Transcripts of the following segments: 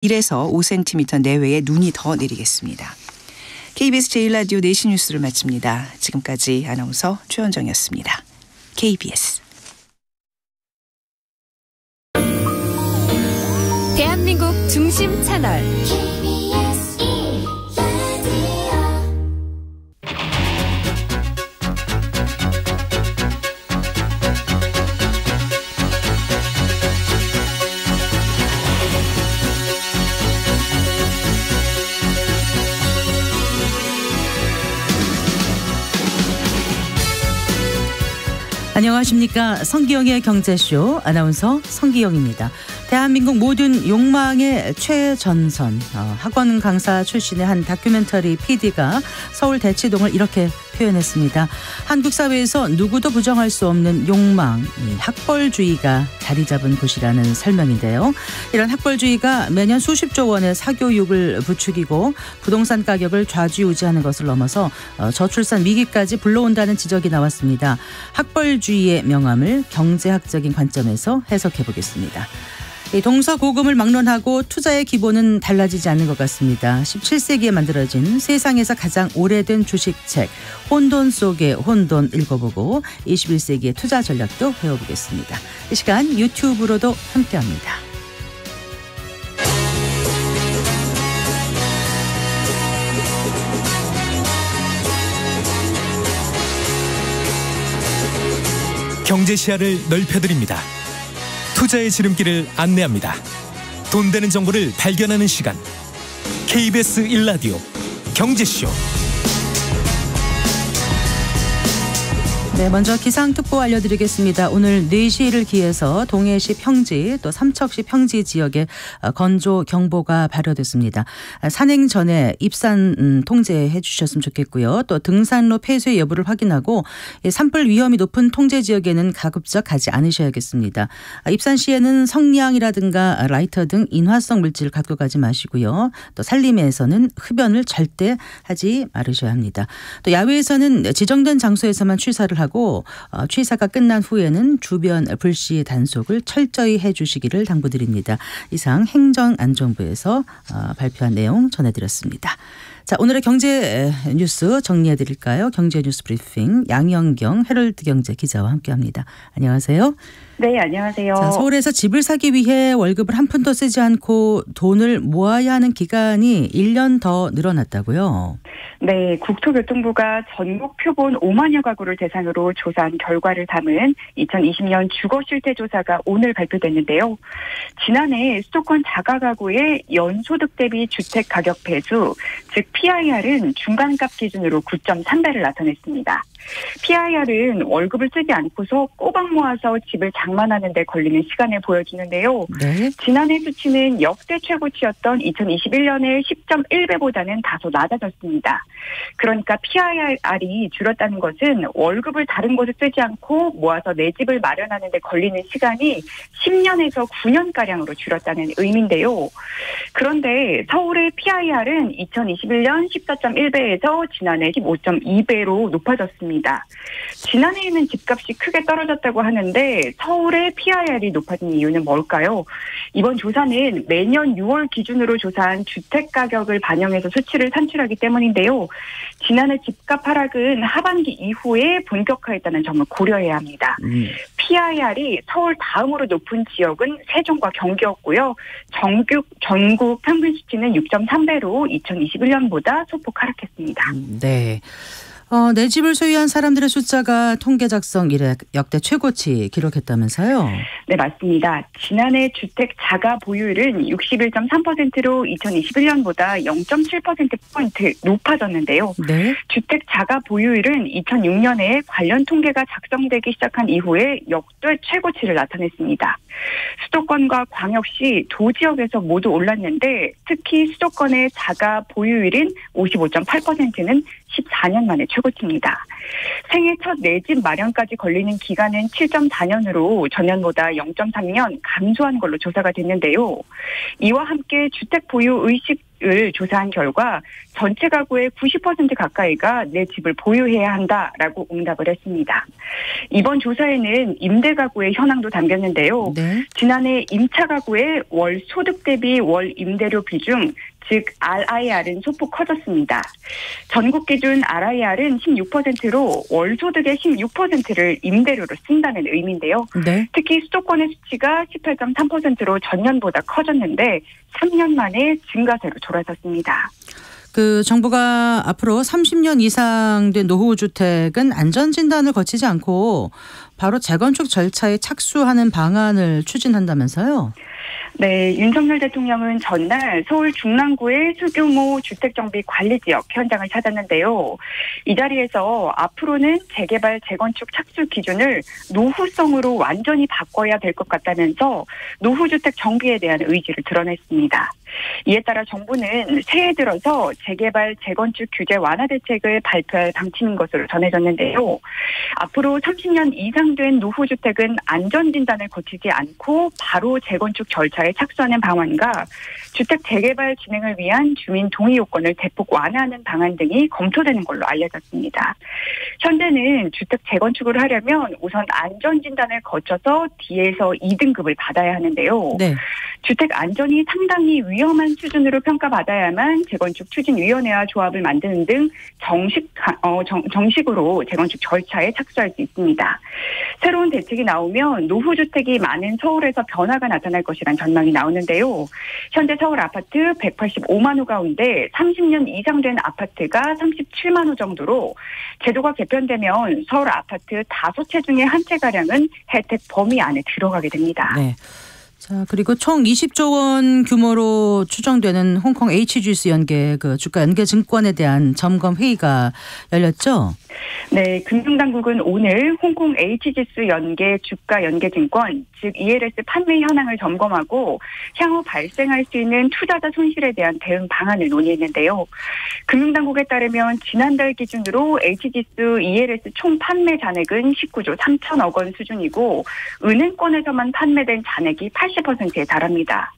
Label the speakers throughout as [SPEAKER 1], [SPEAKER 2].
[SPEAKER 1] 1에서 5cm 내외의 눈이 더 내리겠습니다. KBS 제1라디오 4시 뉴스를 마칩니다. 지금까지 아나운서 최현정이었습니다. KBS
[SPEAKER 2] 대한민국 중심 채널
[SPEAKER 3] 안녕하십니까. 성기영의 경제쇼 아나운서 성기영입니다. 대한민국 모든 욕망의 최전선, 학원 강사 출신의 한 다큐멘터리 PD가 서울 대치동을 이렇게 표현했습니다. 한국 사회에서 누구도 부정할 수 없는 욕망, 학벌주의가 자리 잡은 곳이라는 설명인데요. 이런 학벌주의가 매년 수십조 원의 사교육을 부추기고 부동산 가격을 좌지우지하는 것을 넘어서 저출산 위기까지 불러온다는 지적이 나왔습니다. 학벌주의의 명암을 경제학적인 관점에서 해석해 보겠습니다. 동서고금을 막론하고 투자의 기본은 달라지지 않는 것 같습니다. 17세기에 만들어진 세상에서 가장 오래된 주식책 혼돈 속의 혼돈 읽어보고 21세기의 투자 전략도 배워보겠습니다. 이 시간 유튜브로도 함께합니다.
[SPEAKER 4] 경제 시야를 넓혀드립니다. 투자의 지름길을 안내합니다. 돈 되는 정보를 발견하는 시간. KBS 1라디오 경제쇼.
[SPEAKER 3] 네, 먼저 기상특보 알려드리겠습니다. 오늘 4시를 기해서 동해시 평지 또 삼척시 평지 지역에 건조 경보가 발효됐습니다. 산행 전에 입산 통제해 주셨으면 좋겠고요. 또 등산로 폐쇄 여부를 확인하고 산불 위험이 높은 통제 지역에는 가급적 가지 않으셔야겠습니다. 입산 시에는 성냥이라든가 라이터 등 인화성 물질을 갖고 가지 마시고요. 또 산림에서는 흡연을 절대 하지 말으셔야 합니다. 또 야외에서는 지정된 장소에서만 취사를 하고 취사가 끝난 후에는 주변 불씨 단속을 철저히 해주시기를 당부드립니다. 이상 행정안전부에서 발표한 내용 전해드렸습니다. 자, 오늘의 경제 뉴스 정리해드릴까요? 경제 뉴스 브리핑 양영경 헤럴드 경제 기자와 함께합니다. 안녕하세요.
[SPEAKER 5] 네, 안녕하세요.
[SPEAKER 3] 자, 서울에서 집을 사기 위해 월급을 한 푼도 쓰지 않고 돈을 모아야 하는 기간이 1년 더 늘어났다고요?
[SPEAKER 5] 네, 국토교통부가 전국 표본 5만여 가구를 대상으로 조사한 결과를 담은 2020년 주거실태조사가 오늘 발표됐는데요. 지난해 수도권 자가가구의 연소득 대비 주택가격 배수, 즉 PIR은 중간값 기준으로 9.3배를 나타냈습니다. PIR은 월급을 쓰지 않고서 꼬박 모아서 집을 장만하는 데 걸리는 시간을 보여주는데요. 네. 지난해 수치는 역대 최고치였던 2021년의 10.1배보다는 다소 낮아졌습니다. 그러니까 PIR이 줄었다는 것은 월급을 다른 곳에 쓰지 않고 모아서 내 집을 마련하는 데 걸리는 시간이 10년에서 9년가량으로 줄었다는 의미인데요. 그런데 서울의 PIR은 2021년 14.1배에서 지난해 15.2배로 높아졌습니다. 지난해에는 집값이 크게 떨어졌다고 하는데 서울의 PIR이 높아진 이유는 뭘까요? 이번 조사는 매년 6월 기준으로 조사한 주택가격을 반영해서 수치를 산출하기 때문인데요. 지난해 집값 하락은 하반기 이후에 본격화했다는 점을 고려해야 합니다. PIR이 서울 다음으로 높은 지역은 세종과 경기였고요. 전국 평균 수치는 6.3배로 2021년보다 소폭 하락했습니다.
[SPEAKER 3] 네. 내 집을 소유한 사람들의 숫자가 통계 작성 이래 역대 최고치 기록했다면서요?
[SPEAKER 5] 네, 맞습니다. 지난해 주택 자가 보유율은 61.3%로 2021년보다 0.7%포인트 높아졌는데요. 네. 주택 자가 보유율은 2006년에 관련 통계가 작성되기 시작한 이후에 역대 최고치를 나타냈습니다. 수도권과 광역시, 도지역에서 모두 올랐는데 특히 수도권의 자가 보유율인 55.8%는 14년 만에 최고치입니다. 생애 첫 내 집 마련까지 걸리는 기간은 7.4년으로 전년보다 0.3년 감소한 걸로 조사가 됐는데요. 이와 함께 주택 보유 의식 을 조사한 결과 전체 가구의 90% 가까이가 내 집을 보유해야 한다라고 응답을 했습니다. 이번 조사에는 임대 가구의 현황도 담겼는데요.
[SPEAKER 3] 네.
[SPEAKER 5] 지난해 임차 가구의 월 소득 대비 월 임대료 비중, 즉 RIR은 소폭 커졌습니다. 전국 기준 RIR은 16%로 월 소득의 16%를 임대료로 쓴다는 의미인데요.
[SPEAKER 3] 네.
[SPEAKER 5] 특히 수도권의 수치가 18.3%로 전년보다 커졌는데 3년 만에 증가세로 돌아섰습니다.
[SPEAKER 3] 그 정부가 앞으로 30년 이상 된 노후주택은 안전진단을 거치지 않고 바로 재건축 절차에 착수하는 방안을 추진한다면서요?
[SPEAKER 5] 네, 윤석열 대통령은 전날 서울 중랑구의 소규모 주택정비 관리지역 현장을 찾았는데요. 이 자리에서 앞으로는 재개발, 재건축 착수 기준을 노후성으로 완전히 바꿔야 될 것 같다면서 노후주택 정비에 대한 의지를 드러냈습니다. 이에 따라 정부는 새해 들어서 재개발, 재건축 규제 완화 대책을 발표할 방침인 것으로 전해졌는데요. 앞으로 30년 이상 된 노후주택은 안전진단을 거치지 않고 바로 재건축 절차에 착수하는 방안과 주택 재개발 진행을 위한 주민 동의 요건을 대폭 완화하는 방안 등이 검토되는 걸로 알려졌습니다. 현재는 주택 재건축을 하려면 우선 안전진단을 거쳐서 D에서 2등급을 받아야 하는데요.
[SPEAKER 3] 네.
[SPEAKER 5] 주택 안전이 상당히 위험한 수준으로 평가받아야만 재건축 추진위원회와 조합을 만드는 등 정식으로 재건축 절차에 착수할 수 있습니다. 새로운 대책이 나오면 노후주택이 많은 서울에서 변화가 나타날 것이란 전망이 나오는데요. 현재 서울 아파트 185만 호 가운데 30년 이상 된 아파트가 37만 호 정도로 제도가 개편되면 서울 아파트 5채 중에 한 채가량은 혜택 범위 안에 들어가게 됩니다.
[SPEAKER 3] 네. 자, 그리고 총 20조 원 규모로 추정되는 홍콩 HGS 연계 그 주가 연계 증권에 대한 점검 회의가 열렸죠?
[SPEAKER 5] 네, 금융당국은 오늘 홍콩 HGS 연계 주가 연계 증권, 즉 ELS 판매 현황을 점검하고 향후 발생할 수 있는 투자자 손실에 대한 대응 방안을 논의했는데요. 금융당국에 따르면 지난달 기준으로 HGS ELS 총 판매 잔액은 19조 3천억 원 수준이고 은행권에서만 판매된 잔액이 80%에 달합니다.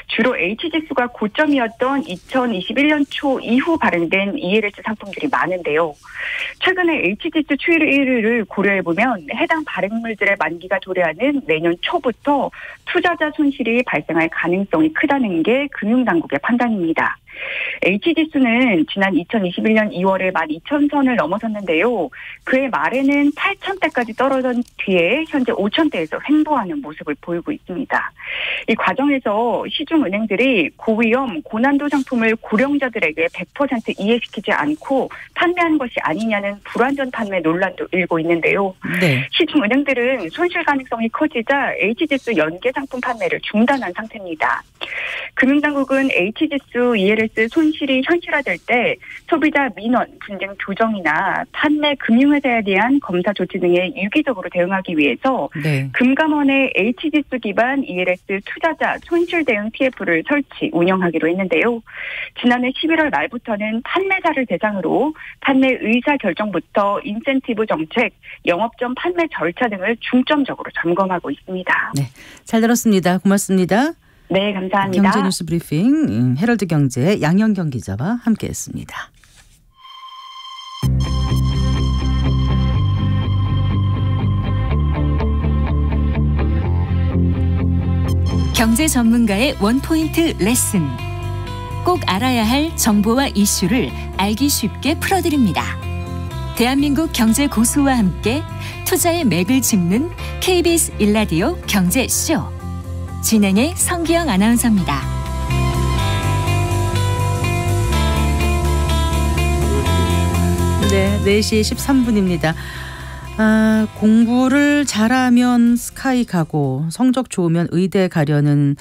[SPEAKER 5] 주로 HGS가 고점이었던 2021년 초 이후 발행된 ELS 상품들이 많은데요. 최근에 HGS 추이를 고려해보면 해당 발행물들의 만기가 도래하는 내년 초부터 투자자 손실이 발생할 가능성이 크다는 게 금융당국의 판단입니다. HGS는 지난 2021년 2월에 12,000선을 넘어섰는데요. 그해 말에는 8,000대까지 떨어진 뒤에 현재 5,000대에서 횡보하는 모습을 보이고 있습니다. 이 과정에서 시중은행들이 고위험, 고난도 상품을 고령자들에게 100% 이해시키지 않고 판매한 것이 아니냐는 불완전 판매 논란도 일고 있는데요.
[SPEAKER 3] 네.
[SPEAKER 5] 시중은행들은 손실 가능성이 커지자 HGS 연계 상품 판매를 중단한 상태입니다. 금융당국은 HGS ELS 손실이 현실화될 때 소비자 민원, 분쟁 조정이나 판매 금융회사에 대한 검사 조치 등에 유기적으로 대응하기 위해서
[SPEAKER 3] 네.
[SPEAKER 5] 금감원의 HGS 기반 ELS 투자자 손실 대응 TF를 설치, 운영하기로 했는데요. 지난해 11월 말부터는 판매자를 대상으로 판매 의사 결정부터 인센티브 정책, 영업점 판매 절차 등을 중점적으로 점검하고 있습니다.
[SPEAKER 3] 네. 잘 들었습니다. 고맙습니다.
[SPEAKER 5] 네, 감사합니다.
[SPEAKER 3] 경제뉴스 브리핑 헤럴드 경제의 양현경 기자와 함께했습니다.
[SPEAKER 2] 경제 전문가의 원포인트 레슨. 꼭 알아야 할 정보와 이슈를 알기 쉽게 풀어드립니다. 대한민국 경제 고수와 함께 투자의 맥을 짚는 KBS 1라디오 경제쇼. 진행의 성기영 아나운서입니다.
[SPEAKER 3] 네, 4시 13분입니다. 공부를 잘하면 스카이 가고 성적 좋으면 의대 가려는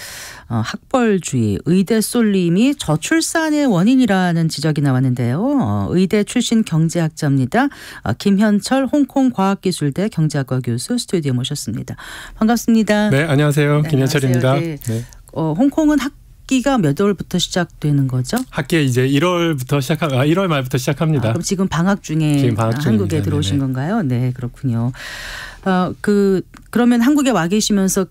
[SPEAKER 3] 학벌주의, 의대 쏠림이 저출산의 원인이라는 지적이 나왔는데요. 의대 출신 경제학자입니다. 김현철 홍콩과학기술대 경제학과 교수 스튜디오에 모셨습니다. 반갑습니다.
[SPEAKER 6] 네, 안녕하세요.
[SPEAKER 3] 네,
[SPEAKER 6] 김현철입니다.
[SPEAKER 3] 안녕하세요. 네.
[SPEAKER 6] 네.
[SPEAKER 3] 홍콩은 학기가 몇 월부터 시작되는 거죠?
[SPEAKER 6] 학기 이제 1월 말부터 시작합니다.
[SPEAKER 3] 그럼 지금 방학 중에
[SPEAKER 6] 지금 방학
[SPEAKER 3] 한국에
[SPEAKER 6] 중입니다.
[SPEAKER 3] 들어오신
[SPEAKER 6] 네네.
[SPEAKER 3] 건가요? 네, 그렇군요. 그러면 한국에 와 계시면서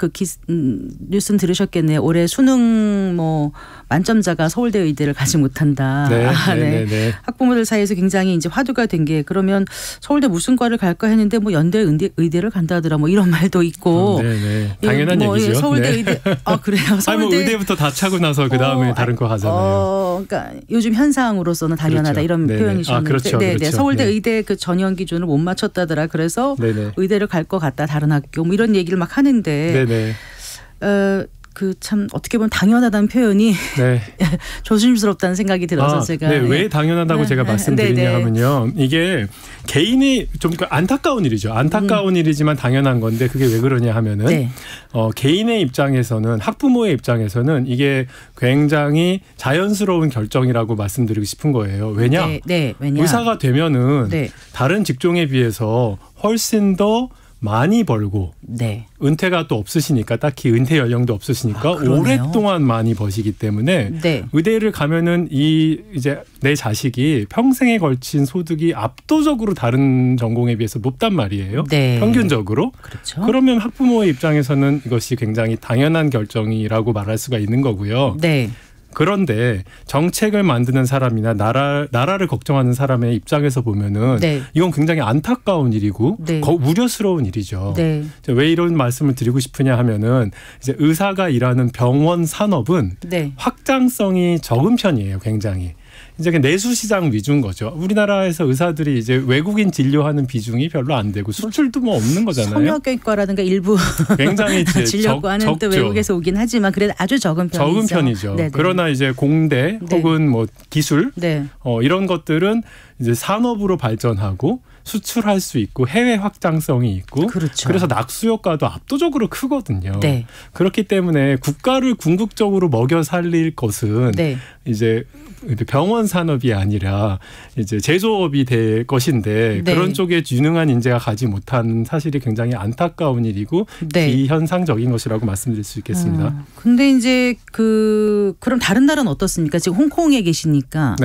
[SPEAKER 3] 뉴스는 들으셨겠네요. 올해 수능 만점자가 서울대 의대를 가지 못한다.
[SPEAKER 6] 네.
[SPEAKER 3] 학부모들 사이에서 굉장히 이제 화두가 된 게 그러면 서울대 무슨 과를 갈까 했는데 연대 의대를 간다더라 이런 말도 있고.
[SPEAKER 6] 당연한 얘기죠.
[SPEAKER 3] 서울대 의대. 그래요. 서울대
[SPEAKER 6] 의대부터 다 차고 나서 그 다음에 다른 거 가잖아요.
[SPEAKER 3] 그러니까 요즘 현상으로서는 당연하다
[SPEAKER 6] 그렇죠.
[SPEAKER 3] 이런 표현이셨는데,
[SPEAKER 6] 그렇죠.
[SPEAKER 3] 서울대 의대 그 전형 기준을 못 맞췄다더라. 그래서 의대를 갈 것 같다. 다른 학교 이런 얘기를 막 하는데. 참 어떻게 보면 당연하다는 표현이 조심스럽다는 생각이 들어서 제가
[SPEAKER 6] 왜 당연하다고 제가 말씀드리냐 하면요. 이게 개인이 좀 안타까운 일이죠. 안타까운 일이지만 당연한 건데 그게 왜 그러냐 하면은 개인의 입장에서는 학부모의 입장에서는 이게 굉장히 자연스러운 결정이라고 말씀드리고 싶은 거예요. 왜냐?
[SPEAKER 3] 왜냐?
[SPEAKER 6] 의사가 되면은 다른 직종에 비해서 훨씬 더 많이 벌고 은퇴가 또 없으시니까 딱히 은퇴 연령도 없으시니까 오랫동안 많이 버시기 때문에 의대를 가면은 이제 내 자식이 평생에 걸친 소득이 압도적으로 다른 전공에 비해서 높단 말이에요. 평균적으로.
[SPEAKER 3] 그렇죠.
[SPEAKER 6] 그러면 학부모의 입장에서는 이것이 굉장히 당연한 결정이라고 말할 수가 있는 거고요. 그런데 정책을 만드는 사람이나 나라를 걱정하는 사람의 입장에서 보면은 이건 굉장히 안타까운 일이고 우려스러운 일이죠. 왜 이런 말씀을 드리고 싶으냐 하면은 이제 의사가 일하는 병원 산업은 확장성이 적은 편이에요, 굉장히. 이제 내수 시장 위주인 거죠. 우리나라에서 의사들이 이제 외국인 진료하는 비중이 별로 안 되고 수출도 없는 거잖아요.
[SPEAKER 3] 성형외과라든가 일부
[SPEAKER 6] 굉장히
[SPEAKER 3] 진료고 하는 또 외국에서 오긴 하지만 그래도 아주 적은
[SPEAKER 6] 편이죠. 그러나 이제 공대 혹은 기술 이런 것들은 이제 산업으로 발전하고 수출할 수 있고 해외 확장성이 있고 그래서 낙수 효과도 압도적으로 크거든요. 그렇기 때문에 국가를 궁극적으로 먹여 살릴 것은 이제 병원 산업이 아니라 이제 제조업이 될 것인데 그런 쪽에 유능한 인재가 가지 못한 사실이 굉장히 안타까운 일이고 비현상적인 것이라고 말씀드릴 수 있겠습니다.
[SPEAKER 3] 근데 이제 그럼 다른 나라는 어떻습니까? 지금 홍콩에 계시니까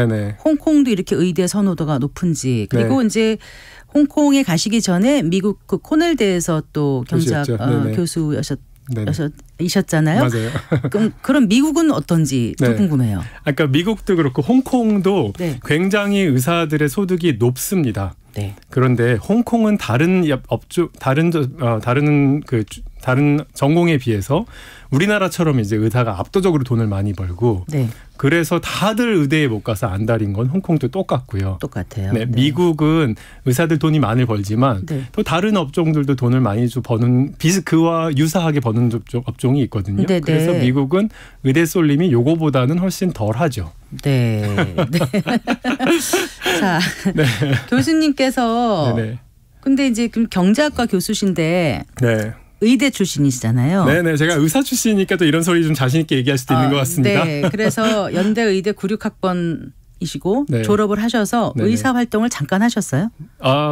[SPEAKER 3] 홍콩도 이렇게 의대 선호도가 높은지 그리고 이제 홍콩에 가시기 전에 미국 코넬대에서 또 경제학 교수이셨잖아요.
[SPEAKER 6] 맞아요.
[SPEAKER 3] 그럼 미국은 어떤지 또 궁금해요.
[SPEAKER 6] 그러니까 미국도 그렇고 홍콩도 굉장히 의사들의 소득이 높습니다. 그런데 홍콩은 다른 전공에 비해서 우리나라처럼 이제 의사가 압도적으로 돈을 많이 벌고 그래서 다들 의대에 못 가서 안달인 건 홍콩도 똑같고요.
[SPEAKER 3] 똑같아요.
[SPEAKER 6] 미국은 의사들 돈이 많이 벌지만 또 다른 업종들도 돈을 많이 버는 그와 유사하게 버는 업종이 있거든요. 그래서 미국은 의대 쏠림이 요거보다는 훨씬 덜하죠.
[SPEAKER 3] 자, 교수님께서 근데 이제 경제학과 교수신데 의대 출신이시잖아요.
[SPEAKER 6] 제가 의사 출신이니까 또 이런 소리 좀 자신 있게 얘기할 수도 있는 것 같습니다.
[SPEAKER 3] 그래서 연대 의대 96학번이시고 졸업을 하셔서 의사 활동을 잠깐 하셨어요?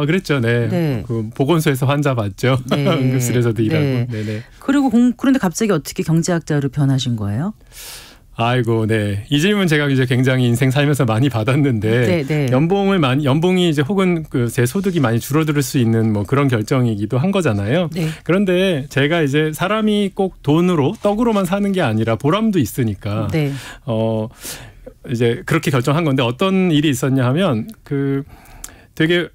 [SPEAKER 6] 그랬죠. 그 보건소에서 환자 봤죠. 응급실에서도 일하고.
[SPEAKER 3] 그리고 그런데 갑자기 어떻게 경제학자로 변하신 거예요?
[SPEAKER 6] 이 질문 제가 이제 굉장히 인생 살면서 많이 받았는데 연봉이 이제 혹은 제 소득이 많이 줄어들 수 있는 그런 결정이기도 한 거잖아요. 그런데 제가 이제 사람이 꼭 떡으로만 사는 게 아니라 보람도 있으니까 이제 그렇게 결정한 건데 어떤 일이 있었냐 하면 되게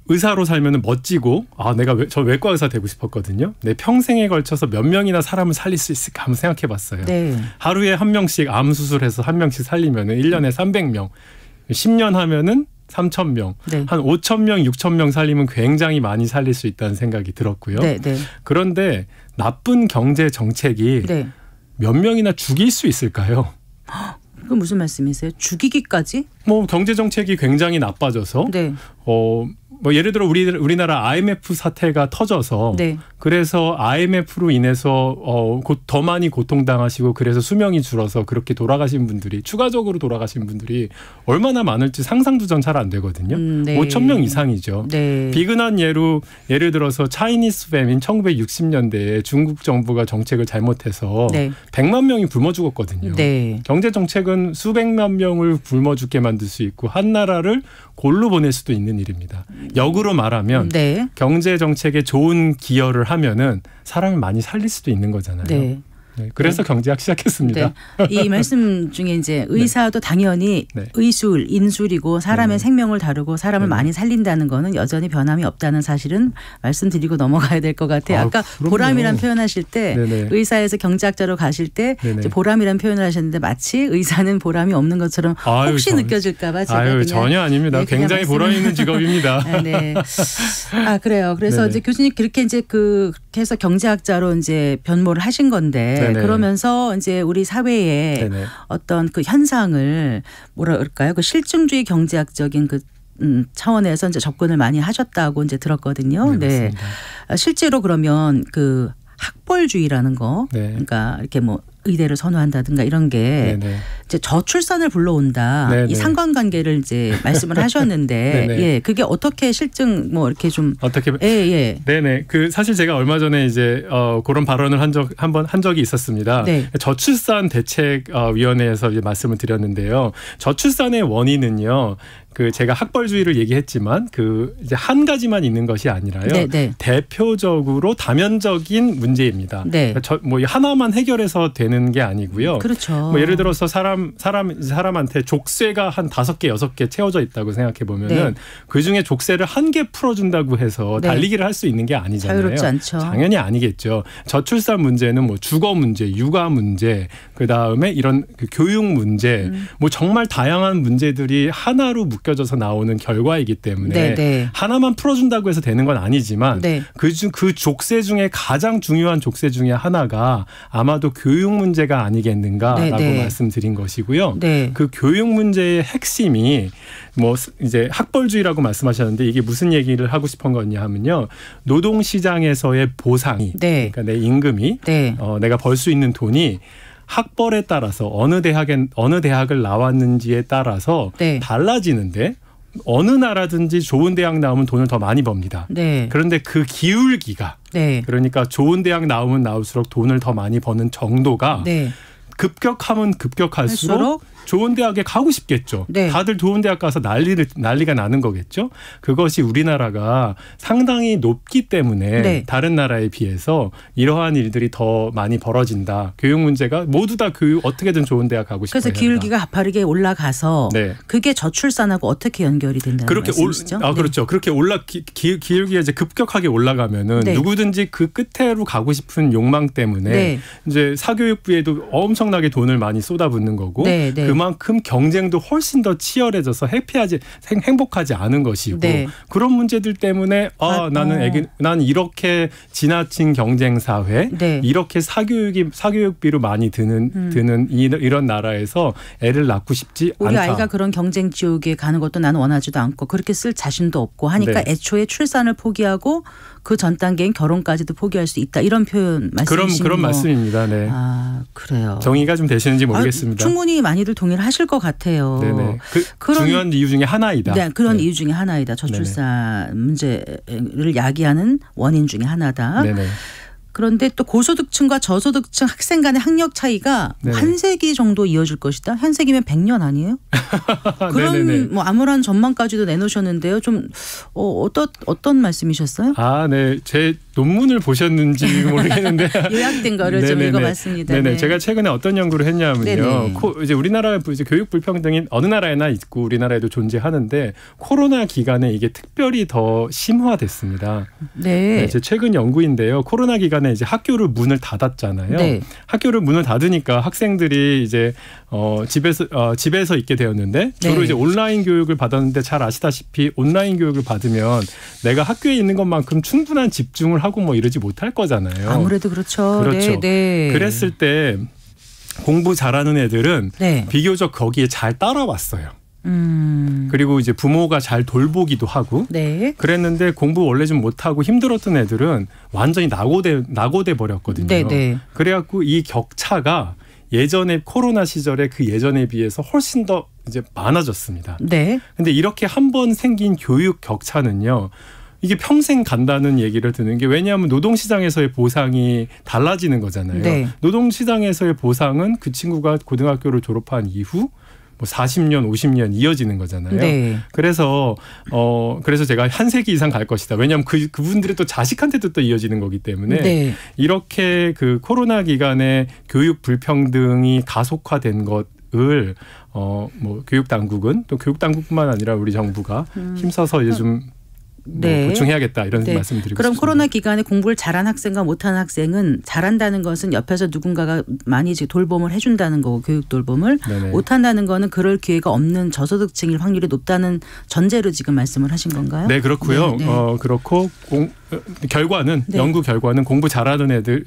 [SPEAKER 6] 의사로 살면 멋지고 내가 저 외과 의사 되고 싶었거든요. 내 평생에 걸쳐서 몇 명이나 사람을 살릴 수 있을까 한번 생각해 봤어요. 하루에 한 명씩 암 수술해서 한 명씩 살리면 1년에 300명. 10년 하면은 3,000명. 한 5,000명, 6,000명 살리면 굉장히 많이 살릴 수 있다는 생각이 들었고요. 그런데 나쁜 경제 정책이 몇 명이나 죽일 수 있을까요?
[SPEAKER 3] 그건 무슨 말씀이세요? 죽이기까지?
[SPEAKER 6] 경제 정책이 굉장히 나빠져서 예를 들어 우리나라 IMF 사태가 터져서 그래서 IMF로 인해서 더 많이 고통당하시고 그래서 수명이 줄어서 그렇게 추가적으로 돌아가신 분들이 얼마나 많을지 상상도 전 잘 안 되거든요. 5,000명 이상이죠. 비근한 예를 들어서 차이니스 패민 1960년대에 중국 정부가 정책을 잘못해서 100만 명이 굶어 죽었거든요. 경제 정책은 수백만 명을 굶어 죽게 만들 수 있고 한 나라를 골로 보낼 수도 있는 일입니다. 역으로 말하면
[SPEAKER 3] 네. 경제
[SPEAKER 6] 정책에 좋은 기여를 하면은 사람을 많이 살릴 수도 있는 거잖아요.
[SPEAKER 3] 네.
[SPEAKER 6] 네, 그래서
[SPEAKER 3] 네.
[SPEAKER 6] 경제학 시작했습니다.
[SPEAKER 3] 네. 이 말씀 중에 이제 의사도 네. 당연히 네. 의술, 인술이고 사람의 생명을 다루고 사람을 많이 살린다는 거는 여전히 변함이 없다는 사실은 말씀드리고 넘어가야 될 것 같아요. 아까 보람이란 표현하실 때 네네. 의사에서 경제학자로 가실 때 이제 보람이란 표현을 하셨는데 마치 의사는 보람이 없는 것처럼 혹시 느껴질까 봐 제가 그냥
[SPEAKER 6] 전혀 아닙니다. 네, 굉장히 보람 있는 직업입니다.
[SPEAKER 3] 네. 아 그래요. 그래서 네네. 이제 교수님 그렇게 이제 그렇게 해서 경제학자로 이제 변모를 하신 건데 네네. 그러면서 이제 우리 사회의 네네. 어떤 그 현상을 뭐라 그럴까요? 그 실증주의 경제학적인 그 차원에서 이제 접근을 많이 하셨다고 이제 들었거든요. 네. 실제로 그러면 그 학벌주의라는 거, 네. 그러니까 이렇게 뭐 의대를 선호한다든가 이런 게 네네. 이제 저출산을 불러온다. 네네. 이 상관관계를 이제 말씀을 하셨는데, 예, 그게 어떻게 실증 뭐 이렇게 좀
[SPEAKER 6] 어떻게?
[SPEAKER 3] 예.
[SPEAKER 6] 네네. 그 사실 제가 얼마 전에 이제 그런 발언을 한 적이 있었습니다. 네. 저출산 대책위원회에서 이제 말씀을 드렸는데요. 저출산의 원인은요. 그 제가 학벌주의를 얘기했지만 그 이제 한 가지만 있는 것이 아니라요. 네네. 대표적으로 다면적인 문제입니다. 네. 뭐 하나만 해결해서 되는 게 아니고요.
[SPEAKER 3] 그렇죠.
[SPEAKER 6] 뭐 예를 들어서 사람한테 족쇄가 한 5개, 6개 채워져 있다고 생각해 보면은 네. 그 중에 족쇄를 1개 풀어준다고 해서 네. 달리기를 할 수 있는 게 아니잖아요.
[SPEAKER 3] 자유롭지 않죠.
[SPEAKER 6] 당연히 아니겠죠. 저출산 문제는 뭐 주거 문제, 육아 문제, 그 다음에 이런 그 교육 문제, 뭐 정말 다양한 문제들이 하나로 묶여져서 나오는 결과이기 때문에 네네. 하나만 풀어준다고 해서 되는 건 아니지만 네. 그 족쇄 중에 가장 중요한 족쇄 중에 하나가 아마도 교육 문제가 아니겠는가라고 네네. 말씀드린 것이고요. 네. 그 교육 문제의 핵심이 뭐 이제 학벌주의라고 말씀하셨는데 이게 무슨 얘기를 하고 싶은 거냐 하면요. 노동시장에서의 보상이 네. 그러니까 내 임금이 네. 내가 벌 수 있는 돈이 학벌에 따라서 어느 대학을 나왔는지에 따라서 네. 달라지는데 어느 나라든지 좋은 대학 나오면 돈을 더 많이 법니다. 네. 그런데 그 기울기가 네. 그러니까 좋은 대학 나오면 나올수록 돈을 더 많이 버는 정도가 네. 급격하면 급격할수록 좋은 대학에 가고 싶겠죠. 네. 다들 좋은 대학 가서 난리가 나는 거겠죠. 그것이 우리나라가 상당히 높기 때문에 네. 다른 나라에 비해서 이러한 일들이 더 많이 벌어진다. 교육 문제가 모두 다 어떻게든 좋은 대학 가고 싶어요.
[SPEAKER 3] 그래서 기울기가 가파르게 올라가서 네. 그게 저출산하고 어떻게 연결이 된다는 말씀이시죠?
[SPEAKER 6] 그렇죠. 그렇게 기울기가 이제 급격하게 올라가면은 네. 누구든지 그 끝으로 가고 싶은 욕망 때문에 네. 이제 사교육부에도 엄청나게 돈을 많이 쏟아붓는 거고 네. 그만큼 경쟁도 훨씬 더 치열해져서 행복하지 않은 것이고 네. 그런 문제들 때문에 나는 이렇게 지나친 경쟁 사회, 네. 이렇게 사교육비로 많이 드는 이런 나라에서 애를 낳고 싶지 않다.
[SPEAKER 3] 우리 아이가 그런 경쟁 지옥에 가는 것도 나는 원하지도 않고 그렇게 쓸 자신도 없고 하니까 네. 애초에 출산을 포기하고 그 전 단계인 결혼까지도 포기할 수 있다. 이런 표현 말씀이신
[SPEAKER 6] 그런 말씀입니다. 네.
[SPEAKER 3] 아 그래요.
[SPEAKER 6] 정의가 좀 되시는지 모르겠습니다.
[SPEAKER 3] 충분히 많이들 동의를 하실 것 같아요.
[SPEAKER 6] 네네. 그런 중요한 이유 중에 하나이다.
[SPEAKER 3] 네, 그런 이유 중에 하나이다. 저출산 네네. 문제를 야기하는 원인 중에 하나다. 네네. 그런데 또 고소득층과 저소득층 학생 간의 학력 차이가 네. 한 세기 정도 이어질 것이다. 한 세기면 100년 아니에요? 그런 뭐 암울한 전망까지도 내놓으셨는데요. 좀 어떤 말씀이셨어요?
[SPEAKER 6] 네. 제 논문을 보셨는지 모르겠는데
[SPEAKER 3] 요약된 거를 좀 읽어봤습니다.
[SPEAKER 6] 네네. 제가 최근에 어떤 연구를 했냐면요. 이제 우리나라 이제 교육 불평등이 어느 나라에나 있고 우리나라에도 존재하는데 코로나 기간에 이게 특별히 더 심화됐습니다. 네. 제 최근 연구인데요. 코로나 기간에 이제 학교를 문을 닫았잖아요. 네. 학교를 문을 닫으니까 학생들이 이제 집에서 있게 되었는데 주로 네. 이제 온라인 교육을 받았는데 잘 아시다시피 온라인 교육을 받으면 내가 학교에 있는 것만큼 충분한 집중을 하고 뭐 이러지 못할 거잖아요.
[SPEAKER 3] 아무래도 그렇죠.
[SPEAKER 6] 그렇죠.
[SPEAKER 3] 네.
[SPEAKER 6] 그랬을 때 공부 잘하는 애들은 네. 비교적 거기에 잘 따라왔어요. 그리고 이제 부모가 잘 돌보기도 하고 네. 그랬는데 공부 원래 좀 못하고 힘들었던 애들은 완전히 낙오돼 버렸거든요. 네. 그래갖고 이 격차가 예전에 코로나 시절에 그 예전에 비해서 훨씬 더 이제 많아졌습니다. 네. 근데 이렇게 한번 생긴 교육 격차는요. 이게 평생 간다는 얘기를 듣는 게 왜냐하면 노동시장에서의 보상이 달라지는 거잖아요. 네. 노동시장에서의 보상은 그 친구가 고등학교를 졸업한 이후 40년, 50년 이어지는 거잖아요.
[SPEAKER 3] 네.
[SPEAKER 6] 그래서 제가 한 세기 이상 갈 것이다. 왜냐하면 그분들이 또 자식한테도 또 이어지는 거기 때문에
[SPEAKER 3] 네.
[SPEAKER 6] 이렇게 그 코로나 기간에 교육 불평등이 가속화된 것을 교육 당국은 또 교육 당국뿐만 아니라 우리 정부가 힘써서 이제 좀
[SPEAKER 3] 네.
[SPEAKER 6] 보충해야겠다 이런
[SPEAKER 3] 네.
[SPEAKER 6] 말씀을 드리고
[SPEAKER 3] 그럼
[SPEAKER 6] 싶습니다.
[SPEAKER 3] 코로나 기간에 공부를 잘한 학생과 못한 학생은 잘한다는 것은 옆에서 누군가가 많이 이제 돌봄을 해준다는 거고 교육 돌봄을
[SPEAKER 6] 네네.
[SPEAKER 3] 못한다는 거는 그럴 기회가 없는 저소득층일 확률이 높다는 전제로 지금 말씀을 하신 건가요?
[SPEAKER 6] 네, 그렇고요.
[SPEAKER 3] 네, 네.
[SPEAKER 6] 그렇고 결과는
[SPEAKER 3] 네.
[SPEAKER 6] 연구 결과는 공부 잘하는 애들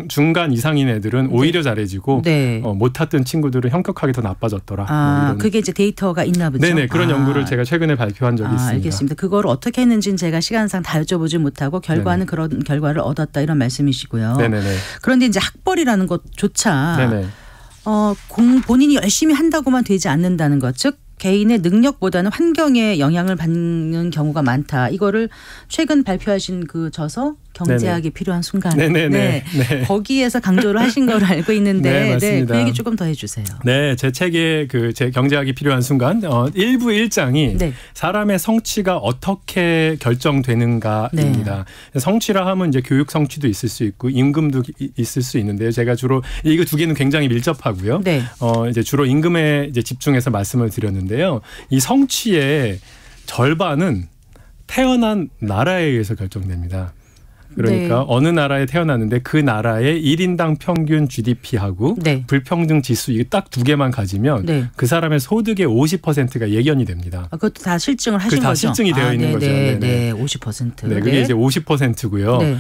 [SPEAKER 6] 중간 이상인 애들은 오히려 잘해지고
[SPEAKER 3] 네.
[SPEAKER 6] 못했던 친구들은 현격하게 더 나빠졌더라. 이런.
[SPEAKER 3] 그게 이제 데이터가 있나 보죠.
[SPEAKER 6] 네네, 그런 연구를 제가 최근에 발표한 적이 있습니다.
[SPEAKER 3] 알겠습니다. 그거를 어떻게 했는지는 제가 시간상 다 여쭤보지 못하고 결과는
[SPEAKER 6] 네네.
[SPEAKER 3] 그런 결과를 얻었다 이런 말씀이시고요.
[SPEAKER 6] 네네네.
[SPEAKER 3] 그런데 이제 학벌이라는 것조차
[SPEAKER 6] 네네.
[SPEAKER 3] 본인이 열심히 한다고만 되지 않는다는 것, 즉 개인의 능력보다는 환경에 영향을 받는 경우가 많다. 이거를 최근 발표하신 그 저서 경제학이
[SPEAKER 6] 네네.
[SPEAKER 3] 필요한 순간.
[SPEAKER 6] 네네네.
[SPEAKER 3] 네.
[SPEAKER 6] 네.
[SPEAKER 3] 거기에서 강조를 하신 걸 알고 있는데
[SPEAKER 6] 네, 맞습니다.
[SPEAKER 3] 그 얘기 조금 더 해주세요.
[SPEAKER 6] 네, 제 책의 제 경제학이 필요한 순간 1부 1장이
[SPEAKER 3] 네.
[SPEAKER 6] 사람의 성취가 어떻게 결정되는가입니다.
[SPEAKER 3] 네.
[SPEAKER 6] 성취라 하면 이제 교육 성취도 있을 수 있고 임금도 있을 수 있는데요. 제가 주로 이거 두 개는 굉장히 밀접하고요.
[SPEAKER 3] 네.
[SPEAKER 6] 이제 주로 임금에 이제 집중해서 말씀을 드렸는데요. 이 성취의 절반은 태어난 나라에 의해서 결정됩니다. 그러니까
[SPEAKER 3] 네.
[SPEAKER 6] 어느 나라에 태어났는데 그 나라의 1인당 평균 GDP하고
[SPEAKER 3] 네.
[SPEAKER 6] 불평등 지수 이게 딱 두 개만 가지면
[SPEAKER 3] 네.
[SPEAKER 6] 그 사람의 소득의 50%가 예견이 됩니다.
[SPEAKER 3] 그것도 다 실증을 하신
[SPEAKER 6] 그게 다
[SPEAKER 3] 거죠?
[SPEAKER 6] 실증이 되어 있는 거죠.
[SPEAKER 3] 네,
[SPEAKER 6] 네네.
[SPEAKER 3] 50%.
[SPEAKER 6] 네, 그게 이제 50%고요.
[SPEAKER 3] 네.